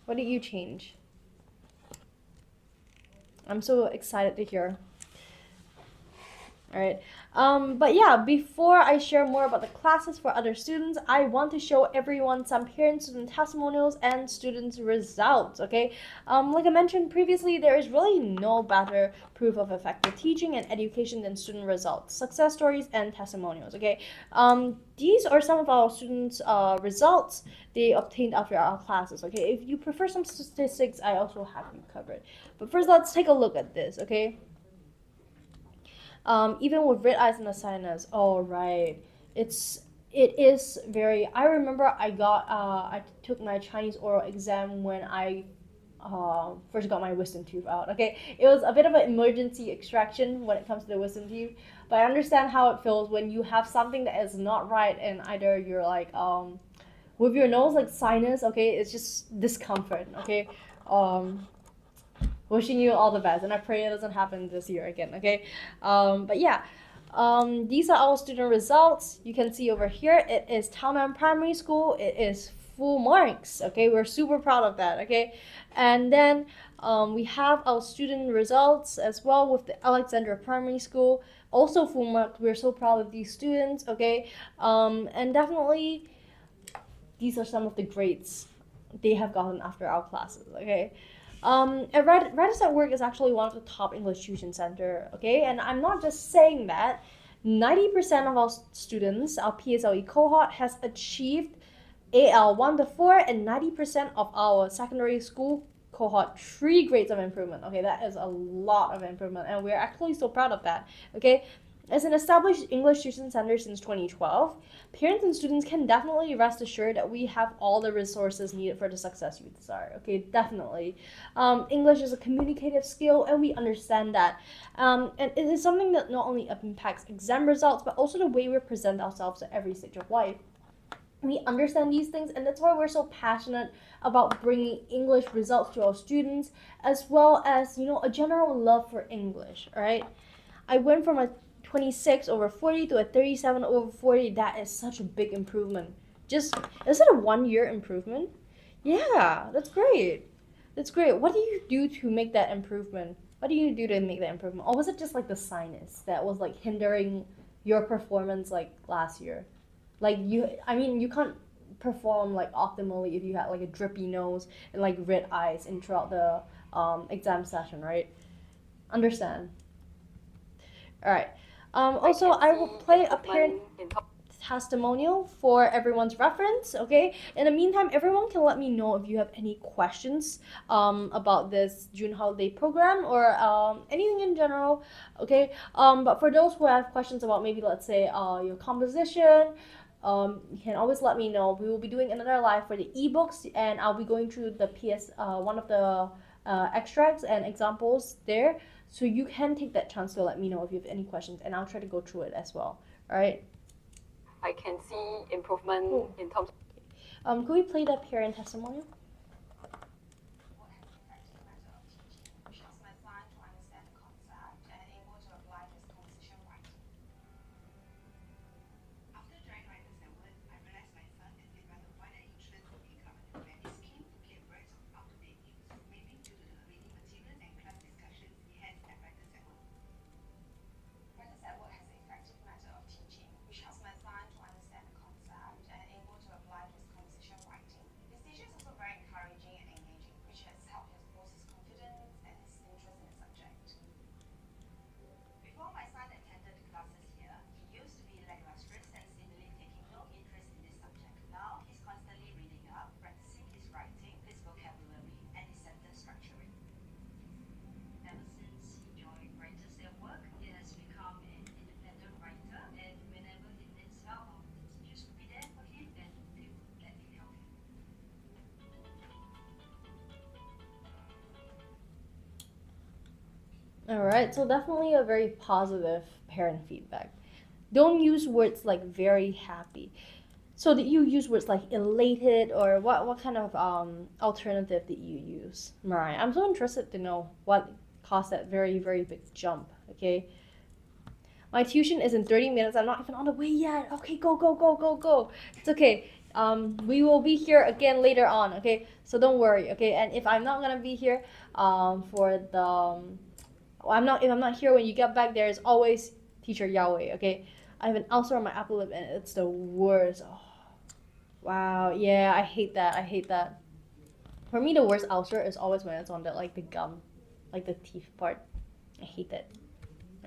What did you change? I'm so excited to hear. All right. But yeah, before I share more about the classes for other students, I want to show everyone some parent-student testimonials and students' results. Okay. Like I mentioned previously, there is really no better proof of effective teaching and education than student results, success stories, and testimonials. Okay. These are some of our students' results they obtained after our classes. Okay. If you prefer some statistics, I also have you covered. But first, let's take a look at this. Okay. Even with red eyes and the sinus. Oh right, it is very. I remember I took my Chinese oral exam when I first got my wisdom tooth out. Okay, it was a bit of an emergency extraction when it comes to the wisdom tooth, but I understand how it feels when you have something that is not right and either you're like with your nose like sinus. Okay, it's just discomfort. Okay, um, wishing you all the best, and I pray it doesn't happen this year again. Okay, but yeah. These are our student results. You can see over here, it is Taonan Primary School. It is full marks. Okay, we're super proud of that. Okay, and then we have our student results as well with the Alexandra Primary School. Also full marks. We're so proud of these students. Okay, and definitely these are some of the grades they have gotten after our classes. Okay. And Redis at Work is actually one of the top English tuition center, okay? And I'm not just saying that. 90% of our students, our PSLE cohort, has achieved AL 1 to 4, and 90% of our secondary school cohort 3 grades of improvement. Okay, that is a lot of improvement, and we're actually so proud of that, okay? As an established English tuition center since 2012, parents and students can definitely rest assured that we have all the resources needed for the success you desire. Okay, definitely. English is a communicative skill, and we understand that. And it is something that not only impacts exam results, but also the way we present ourselves at every stage of life. We understand these things, and that's why we're so passionate about bringing English results to our students, as well as, you know, a general love for English. All right, I went from a 26 over 40 to a 37 over 40. That is such a big improvement. Just, is it a 1 year improvement? Yeah, that's great. That's great. What do you do to make that improvement? What do you do to make that improvement? Or was it just like the sinus that was like hindering your performance like last year? Like I mean, you can't perform like optimally if you had like a drippy nose and like red eyes in throughout the exam session, right? Understand. All right. Also, I will play a parent testimonial for everyone's reference. Okay. In the meantime, everyone can let me know if you have any questions about this June holiday program or anything in general. Okay. But for those who have questions about maybe let's say your composition. You can always let me know. We will be doing another live for the ebooks, and I'll be going through the one of the extracts and examples there. So you can take that chance to let me know if you have any questions, and I'll try to go through it as well. All right. I can see improvement Cool. in terms. Could we play the parent testimonial? All right, so definitely a very positive parent feedback. Don't use words like very happy. So did you use words like elated, or what kind of alternative did you use, Mariah? I'm so interested to know what caused that very, very big jump, okay? My tuition is in 30 minutes. I'm not even on the way yet. Okay, go, go, go, go, go. It's okay. We will be here again later on, okay? So don't worry, okay? And if I'm not gonna be here for the I'm not if I'm not here when you get back, there is always teacher Yahweh, okay? I have an ulcer on my upper lip and it's the worst. Oh, wow, yeah, I hate that. I hate that. For me, the worst ulcer is always when it's on the like the gum, like the teeth part. I hate it.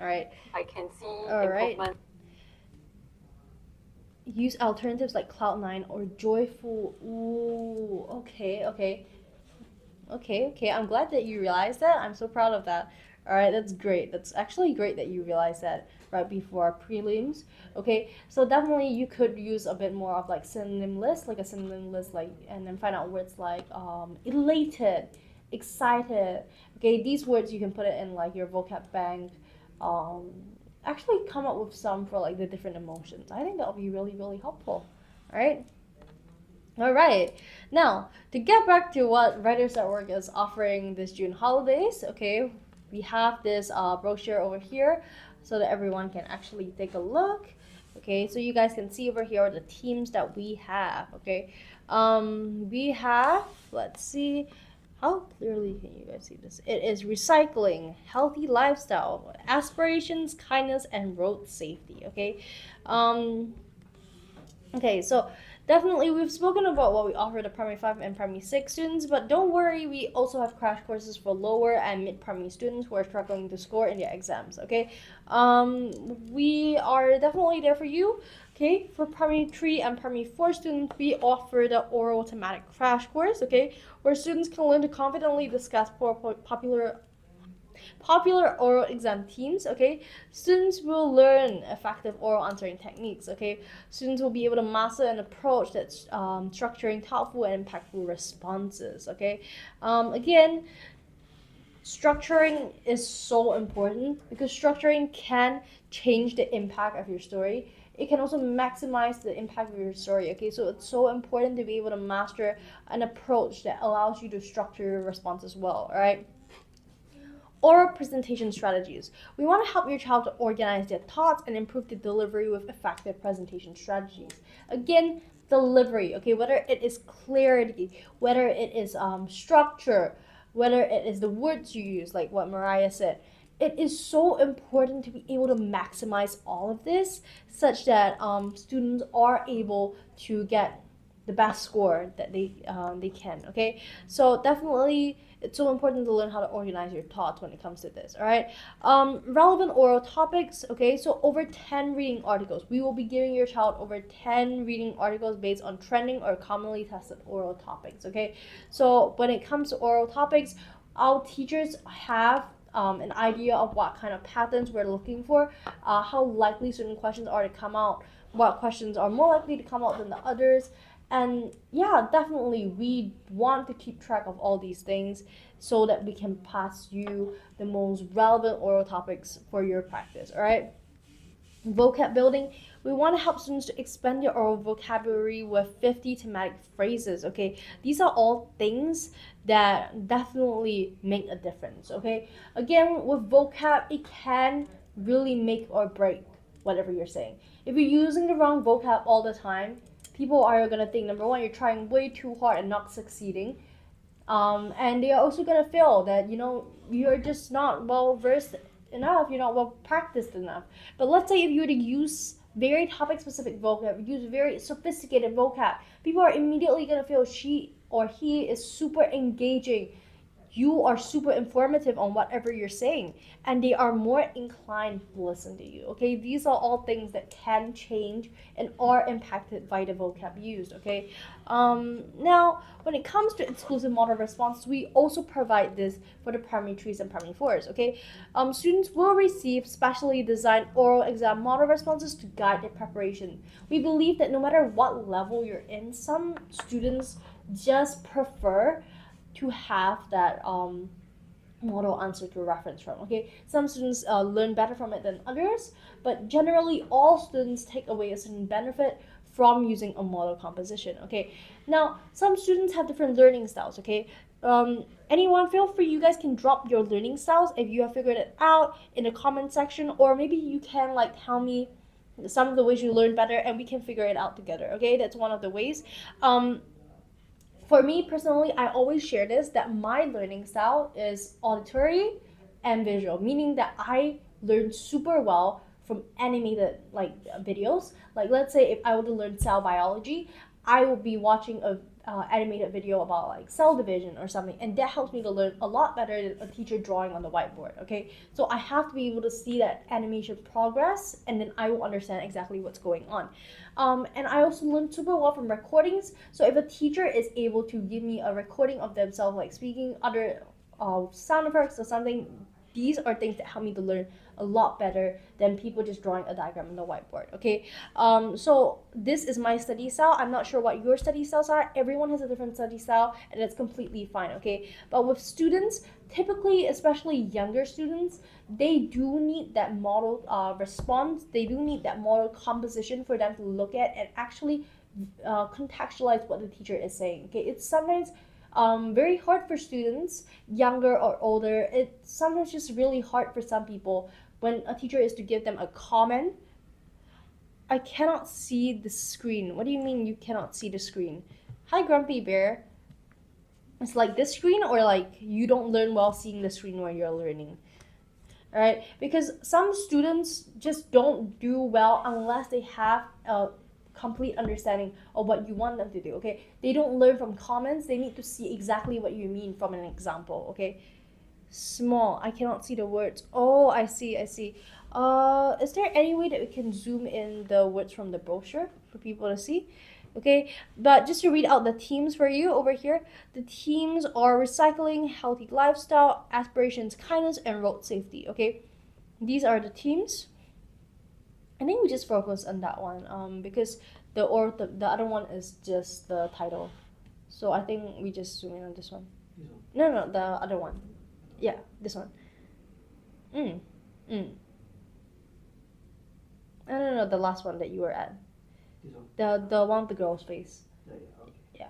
All right. I can see All right. improvement. Use alternatives like Cloud9 or Joyful. Ooh, okay, okay. Okay, okay. I'm glad that you realized that. I'm so proud of that. All right, that's great. That's actually great that you realized that right before prelims. Okay, so definitely you could use a bit more of like synonym list, like a synonym list, like, and then find out words like elated, excited. Okay, these words you can put it in like your vocab bank. Um, Actually come up with some for like the different emotions. I think that'll be really, really helpful. All right. All right. Now, to get back to what Writers at Work is offering this June holidays, okay, we have this brochure over here so that everyone can actually take a look. Okay, so you guys can see over here the teams that we have. Okay, we have, let's see, how clearly can you guys see this? It is recycling, healthy lifestyle, aspirations, kindness, and road safety. Okay, um, okay, so definitely we've spoken about what we offer to primary 5 and primary 6 students, but don't worry, we also have crash courses for lower and mid primary students who are struggling to score in their exams, okay? We are definitely there for you. Okay, for primary 3 and primary 4 students, we offer the oral thematic crash course, okay, where students can learn to confidently discuss popular oral exam themes, okay? Students will learn effective oral answering techniques, okay? Students will be able to master an approach that's structuring thoughtful and impactful responses, okay? Again, structuring is so important because structuring can change the impact of your story. It can also maximize the impact of your story, okay? So it's so important to be able to master an approach that allows you to structure your responses well, all right? Oral presentation strategies. We want to help your child to organize their thoughts and improve the delivery with effective presentation strategies. Again, delivery, okay, whether it is clarity, whether it is structure, whether it is the words you use, like what Mariah said. It is so important to be able to maximize all of this such that students are able to get the best score that they can, okay? So definitely it's so important to learn how to organize your thoughts when it comes to this, all right? Relevant oral topics, okay? So over 10 reading articles. We will be giving your child over 10 reading articles based on trending or commonly tested oral topics, okay? So when it comes to oral topics, our teachers have an idea of what kind of patterns we're looking for, how likely certain questions are to come out, what questions are more likely to come out than the others. And yeah, definitely we want to keep track of all these things so that we can pass you the most relevant oral topics for your practice, all right? Vocab building, we want to help students to expand their oral vocabulary with 50 thematic phrases, okay? These are all things that definitely make a difference, okay? Again, with vocab, it can really make or break whatever you're saying. If you're using the wrong vocab all the time, people are gonna think, number one, you're trying way too hard and not succeeding. And they are also gonna feel that, you know, you're just not well versed enough, you're not well practiced enough. But let's say if you were to use very topic specific vocab, use very sophisticated vocab, people are immediately gonna feel she or he is super engaging. You are super informative on whatever you're saying, and they are more inclined to listen to you, okay? These are all things that can change and are impacted by the vocab used, okay? Now, when it comes to exclusive model responses, we also provide this for the primary 3s and primary 4s, okay? Students will receive specially designed oral exam model responses to guide their preparation. We believe that no matter what level you're in, some students just prefer to have that model answer to reference from. Okay, some students learn better from it than others, but generally all students take away a certain benefit from using a model composition. Okay, now some students have different learning styles. Okay, anyone, feel free, you guys can drop your learning styles if you have figured it out in the comment section, or maybe you can like tell me some of the ways you learn better and we can figure it out together. Okay, that's one of the ways. For me personally, I always share this, that my learning style is auditory and visual, meaning that I learn super well from animated like videos. Like let's say if I were to learn cell biology, I will be watching a animated video about like cell division or something, and that helps me to learn a lot better than a teacher drawing on the whiteboard. Okay, so I have to be able to see that animation progress, and then I will understand exactly what's going on. And I also learn super well from recordings. So if a teacher is able to give me a recording of themselves like speaking, other sound effects or something, these are things that help me to learn a lot better than people just drawing a diagram on the whiteboard. Okay, so this is my study style. I'm not sure what your study styles are. Everyone has a different study style, and it's completely fine. Okay, but with students, typically, especially younger students, they do need that model response. They do need that model composition for them to look at and actually contextualize what the teacher is saying. Okay, it's sometimes very hard for students, younger or older. It's sometimes just really hard for some people when a teacher is to give them a comment. I cannot see the screen. What do you mean you cannot see the screen? Hi, Grumpy Bear. It's like this screen, or like you don't learn well seeing the screen when you're learning? All right, because some students just don't do well unless they have a complete understanding of what you want them to do. Okay, they don't learn from comments. They need to see exactly what you mean from an example. Okay, small, I cannot see the words. Oh, I see. Is there any way that we can zoom in the words from the brochure for people to see? Okay, but just to read out the themes for you over here, the themes are recycling, healthy lifestyle, aspirations, kindness, and road safety. Okay, these are the themes. I think we just focus on that one because the other one is just the title, so I think we just zoom in on this one. No, the other one. Yeah, this one. Mm. No, the last one that you were at. The one with the girl's face. Yeah.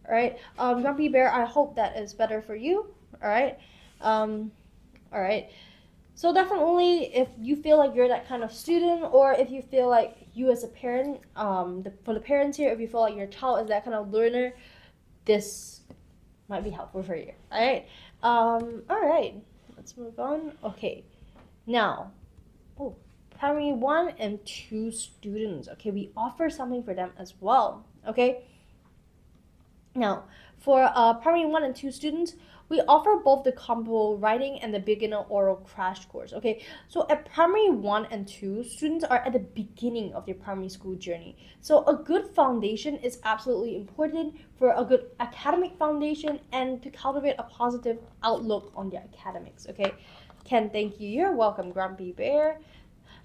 All right. Grumpy Bear, I hope that is better for you. All right. All right. So definitely, if you feel like you're that kind of student, or if you feel like you as a parent, for the parents here, if you feel like your child is that kind of learner, this might be helpful for you. All right. All right. Let's move on. Okay. Now, primary 1 and 2 students. Okay, we offer something for them as well. Okay. Now, for primary 1 and 2 students, we offer both the combo writing and the beginner oral crash course. Okay, so at primary 1 and 2, students are at the beginning of their primary school journey. So a good foundation is absolutely important for a good academic foundation and to cultivate a positive outlook on their academics. Okay, Ken, thank you. You're welcome, Grumpy Bear.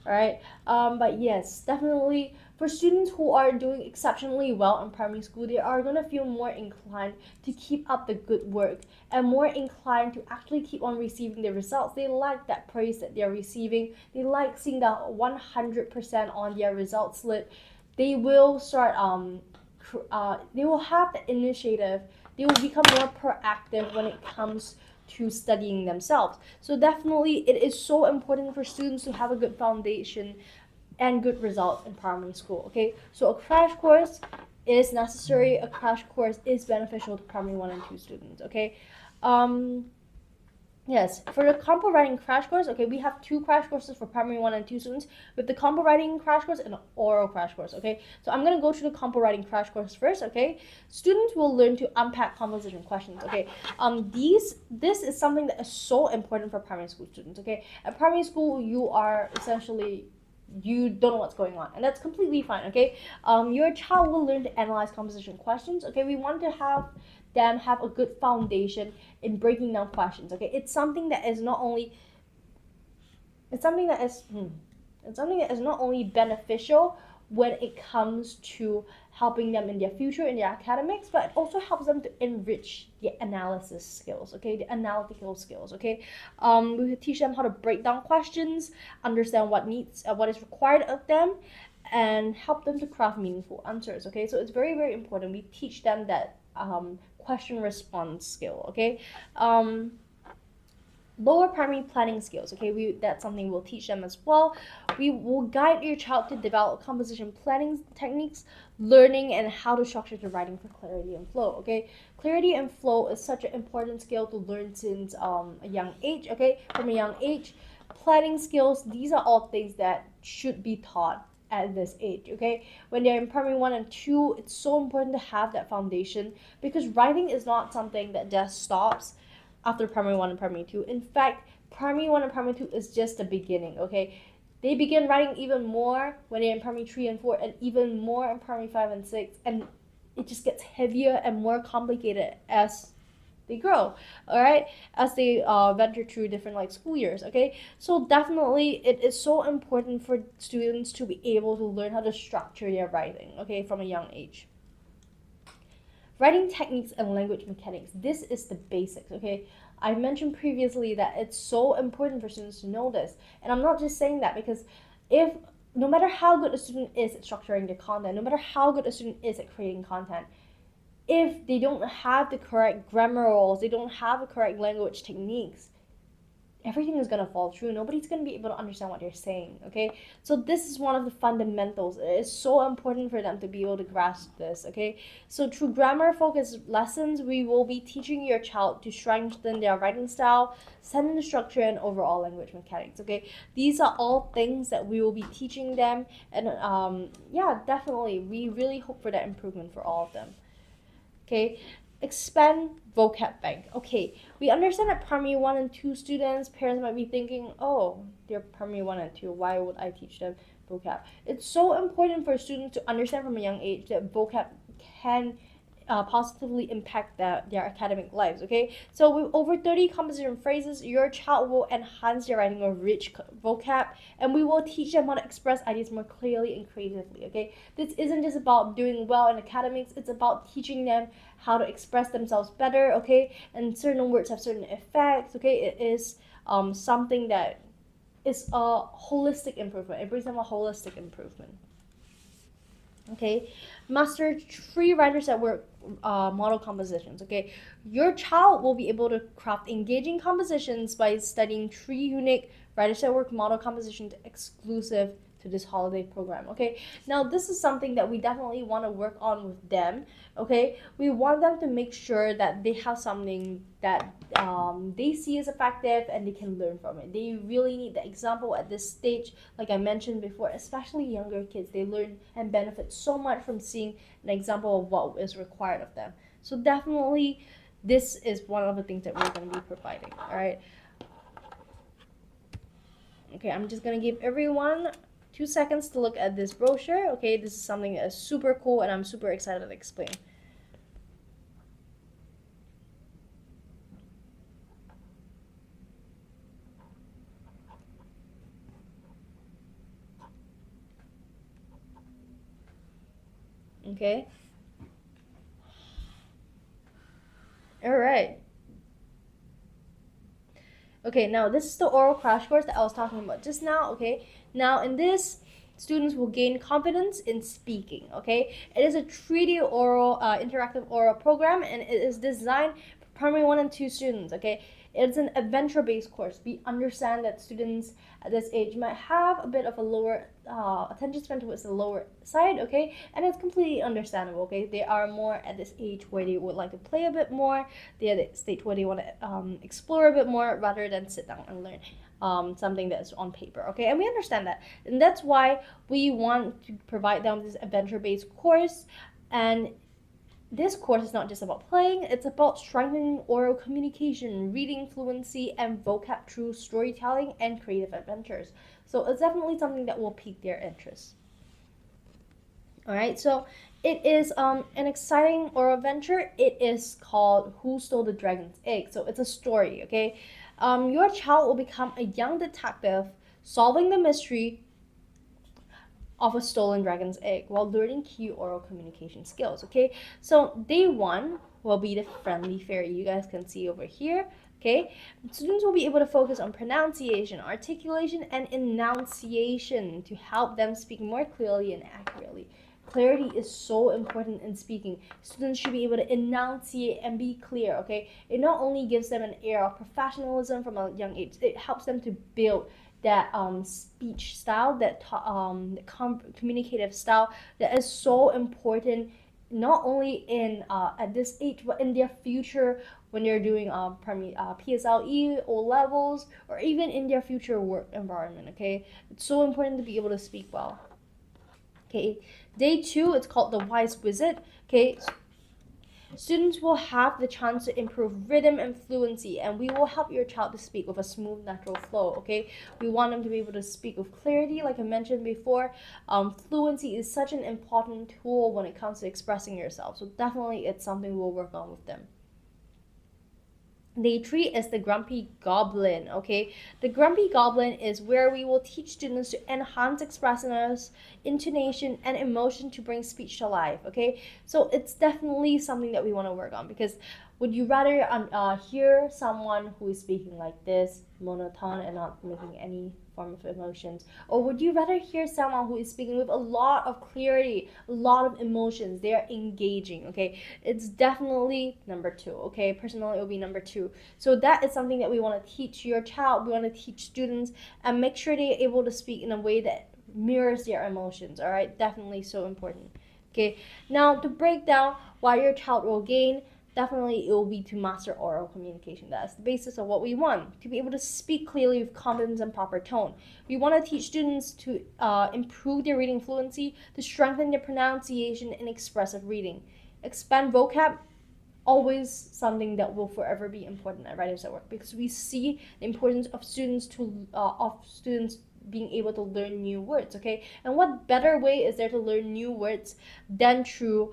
All right, but yes, definitely for students who are doing exceptionally well in primary school, they are going to feel more inclined to keep up the good work and more inclined to actually keep on receiving the results. They like that praise that they're receiving. They like seeing the 100% on their results slip. They will start, they will have the initiative. They will become more proactive when it comes to studying themselves. So definitely it is so important for students to have a good foundation and good results in primary school. Okay, so a crash course is necessary. A crash course is beneficial to primary 1 and 2 students. Okay, yes, for the compo writing crash course, okay, we have 2 crash courses for primary 1 and 2 students with the compo writing crash course and the oral crash course. Okay, so I'm gonna go through the compo writing crash course first. Okay, students will learn to unpack composition questions. Okay, this is something that is so important for primary school students. Okay, at primary school you are essentially, you don't know what's going on, and that's completely fine. Okay, your child will learn to analyze composition questions. Okay, we want to have them have a good foundation in breaking down questions. Okay, it's something that is not only beneficial when it comes to helping them in their future in their academics, but it also helps them to enrich the analysis skills, okay, the analytical skills, okay. We teach them how to break down questions, understand what is required of them, and help them to craft meaningful answers, okay. So it's very, very important we teach them that question response skill, okay. Lower primary planning skills, okay, that's something we'll teach them as well. We will guide your child to develop composition planning techniques, learning and how to structure the writing for clarity and flow, okay. Clarity and flow is such an important skill to learn since a young age, okay. From a young age, planning skills, these are all things that should be taught at this age, okay. When they're in primary 1 and 2, it's so important to have that foundation, because writing is not something that just stops after primary 1 and primary 2. In fact, primary 1 and primary 2 is just the beginning, okay. They begin writing even more when they're in primary 3 and 4, and even more in primary 5 and 6, and it just gets heavier and more complicated as they grow, all right, as they venture through different like school years, okay. So definitely it is so important for students to be able to learn how to structure their writing, okay, from a young age. Writing techniques and language mechanics, this is the basics, okay. I mentioned previously that it's so important for students to know this, and I'm not just saying that because no matter how good a student is at structuring their content, no matter how good a student is at creating content, if they don't have the correct grammar rules, they don't have the correct language techniques, everything is going to fall through. Nobody's going to be able to understand what they're saying, okay. So this is one of the fundamentals. It is so important for them to be able to grasp this, okay. So through grammar focused lessons, we will be teaching your child to strengthen their writing style, sentence structure, and overall language mechanics, okay. These are all things that we will be teaching them, and yeah, definitely we really hope for that improvement for all of them, okay. Expand vocab bank. Okay, we understand that primary 1 and 2 students, parents might be thinking, oh, they're primary 1 and 2, why would I teach them vocab? It's so important for students to understand from a young age that vocab can positively impact their academic lives, okay. So with over 30 composition phrases, your child will enhance their writing with rich vocab, and we will teach them how to express ideas more clearly and creatively, okay. This isn't just about doing well in academics, it's about teaching them how to express themselves better, okay, and certain words have certain effects, okay. It is something that is a holistic improvement. It brings them a holistic improvement, okay. Master 3 writers at work model compositions, okay. Your child will be able to craft engaging compositions by studying 3 unique writers at work model compositions exclusive to this holiday program, okay. Now this is something that we definitely want to work on with them, okay. We want them to make sure that they have something that they see as effective and they can learn from it. They really need the example at this stage, like I mentioned before, especially younger kids. They learn and benefit so much from seeing an example of what is required of them. So definitely this is one of the things that we're going to be providing, all right. Okay, I'm just going to give everyone 2 seconds to look at this brochure, okay. This is something that is super cool and I'm super excited to explain. Okay. All right. Okay, now this is the oral crash course that I was talking about just now, okay. Now in this, students will gain confidence in speaking, okay. It is a 3D oral, interactive oral program, and it is designed for primary 1 and 2 students, okay. It's an adventure-based course. We understand that students at this age might have a bit of a lower attention span towards the lower side, okay, and it's completely understandable, okay. They are more at this age where they would like to play a bit more. They're at the stage where they want to explore a bit more rather than sit down and learn something that's on paper, okay, and we understand that, and that's why we want to provide them this adventure-based course. And this course is not just about playing, it's about strengthening oral communication, reading fluency, and vocab through storytelling and creative adventures. So it's definitely something that will pique their interest. Alright, so it is an exciting oral adventure. It is called Who Stole the Dragon's Egg? So it's a story, okay? Your child will become a young detective solving the mystery of a stolen dragon's egg while learning key oral communication skills. Okay, so day one will be the friendly fairy. You guys can see over here. Okay, students will be able to focus on pronunciation, articulation, and enunciation to help them speak more clearly and accurately. Clarity is so important in speaking. Students should be able to enunciate and be clear, okay? It not only gives them an air of professionalism from a young age, it helps them to build that speech style, that communicative style that is so important not only in at this age but in their future when they're doing PSLE, O levels, or even in their future work environment. Okay, it's so important to be able to speak well. Okay, day two, it's called the Wise Wizard. Okay, students will have the chance to improve rhythm and fluency, and we will help your child to speak with a smooth, natural flow. Okay, we want them to be able to speak with clarity, like I mentioned before. Fluency is such an important tool when it comes to expressing yourself, so definitely it's something we'll work on with them. Day three is the Grumpy Goblin. Okay, the Grumpy Goblin is where we will teach students to enhance expressiveness, intonation, and emotion to bring speech to life. Okay, so it's definitely something that we want to work on, because would you rather hear someone who is speaking like this, monotone and not making any form of emotions, or would you rather hear someone who is speaking with a lot of clarity, a lot of emotions, they are engaging? Okay, it's definitely number two. Okay, personally it will be number two. So that is something that we want to teach your child, we want to teach students, and make sure they're able to speak in a way that mirrors their emotions. All right, definitely so important. Okay, now to break down why your child will gain, definitely it will be to master oral communication. That's the basis of what we want, to be able to speak clearly with confidence and proper tone. We want to teach students to improve their reading fluency, to strengthen their pronunciation and expressive reading. Expand vocab, always something that will forever be important at Writers at Work, because we see the importance of students being able to learn new words. Okay, and what better way is there to learn new words than through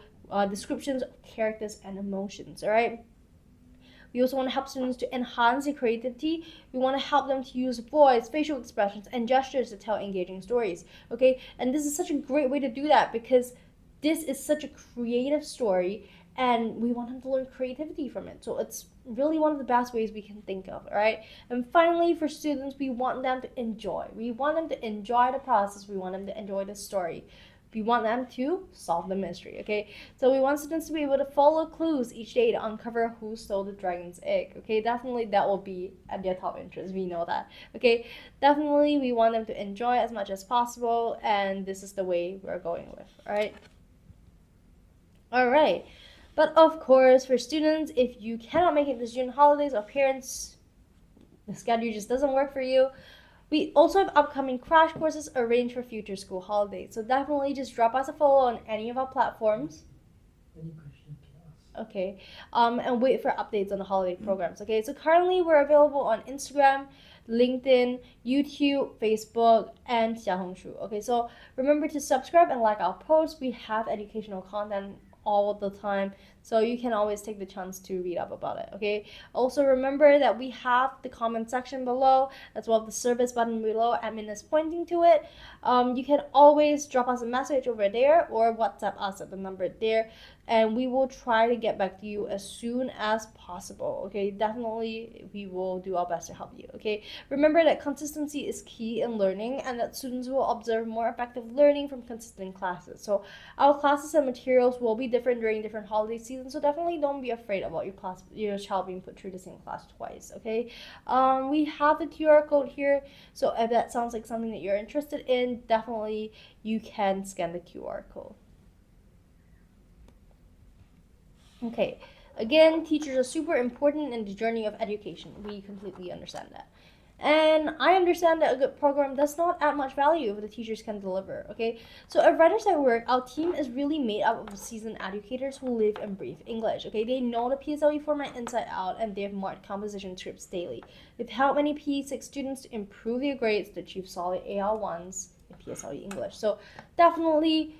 descriptions of characters and emotions? All right, we also want to help students to enhance their creativity. We want to help them to use voice, facial expressions, and gestures to tell engaging stories. Okay, and this is such a great way to do that, because this is such a creative story and we want them to learn creativity from it. So it's really one of the best ways we can think of. All right, and finally, for students, we want them to enjoy. We want them to enjoy the process. We want them to enjoy the story. We want them to solve the mystery. Okay, so we want students to be able to follow clues each day to uncover who stole the dragon's egg. Okay, definitely that will be at their top interest, we know that. Okay, definitely we want them to enjoy as much as possible, and this is the way we're going with. All right, but of course, for students, if you cannot make it to June holidays, or parents, the schedule just doesn't work for you, we also have upcoming crash courses arranged for future school holidays. So definitely just drop us a follow on any of our platforms. Any question can ask. Okay, and wait for updates on the holiday programs. Okay, so currently we're available on Instagram, LinkedIn, YouTube, Facebook, and Xiaohongshu. Okay, so remember to subscribe and like our posts. We have educational content all the time, so you can always take the chance to read up about it. Okay, also remember that we have the comment section below as well as the service button below. Admin is pointing to it. You can always drop us a message over there or WhatsApp us at the number there, and we will try to get back to you as soon as possible. Okay, definitely we will do our best to help you. Okay, remember that consistency is key in learning, and that students will observe more effective learning from consistent classes. So our classes and materials will be different during different holiday seasons, so definitely don't be afraid about your child being put through the same class twice. Okay, we have the QR code here, so if that sounds like something that you're interested in, definitely you can scan the QR code. Okay, again, teachers are super important in the journey of education. We completely understand that. And I understand that a good program does not add much value if the teachers can deliver. Okay, so at Writers at Work, our team is really made up of seasoned educators who live and breathe English. Okay, they know the PSLE format inside out, and they've marked composition scripts daily. They've helped many P6 students to improve their grades to achieve solid AL1s in PSLE English. So definitely,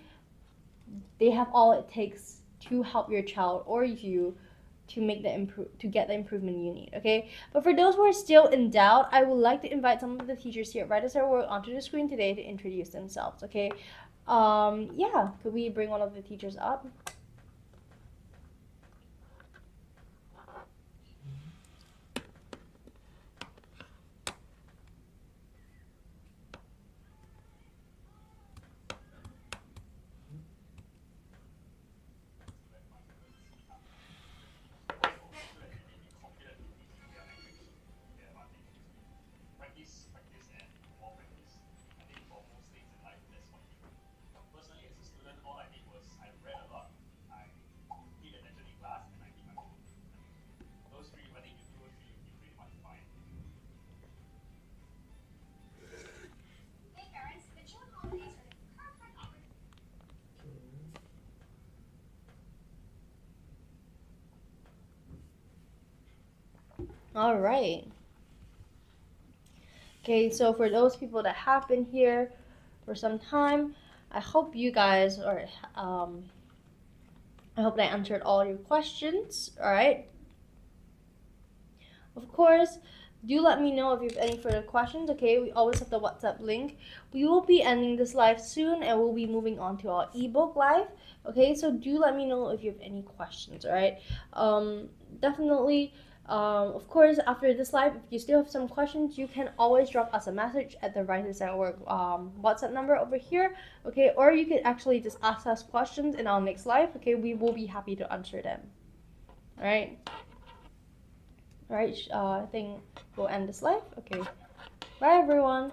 they have all it takes to help your child or you to get the improvement you need. Okay, but for those who are still in doubt, I would like to invite some of the teachers here at Writers at Work onto the screen today to introduce themselves. Okay, Yeah, could we bring one of the teachers up? All right. Okay, so for those people that have been here for some time, I hope you guys are, I hope that I answered all your questions, all right? Of course, do let me know if you have any further questions, okay? We always have the WhatsApp link. We will be ending this live soon and we'll be moving on to our ebook live, okay? So do let me know if you have any questions, all right? Definitely, of course, after this live, if you still have some questions, you can always drop us a message at the Rises at Work WhatsApp number over here, okay? Or you could actually just ask us questions in our next live, okay? We will be happy to answer them, all right? All right, I think we'll end this live. Okay, bye everyone.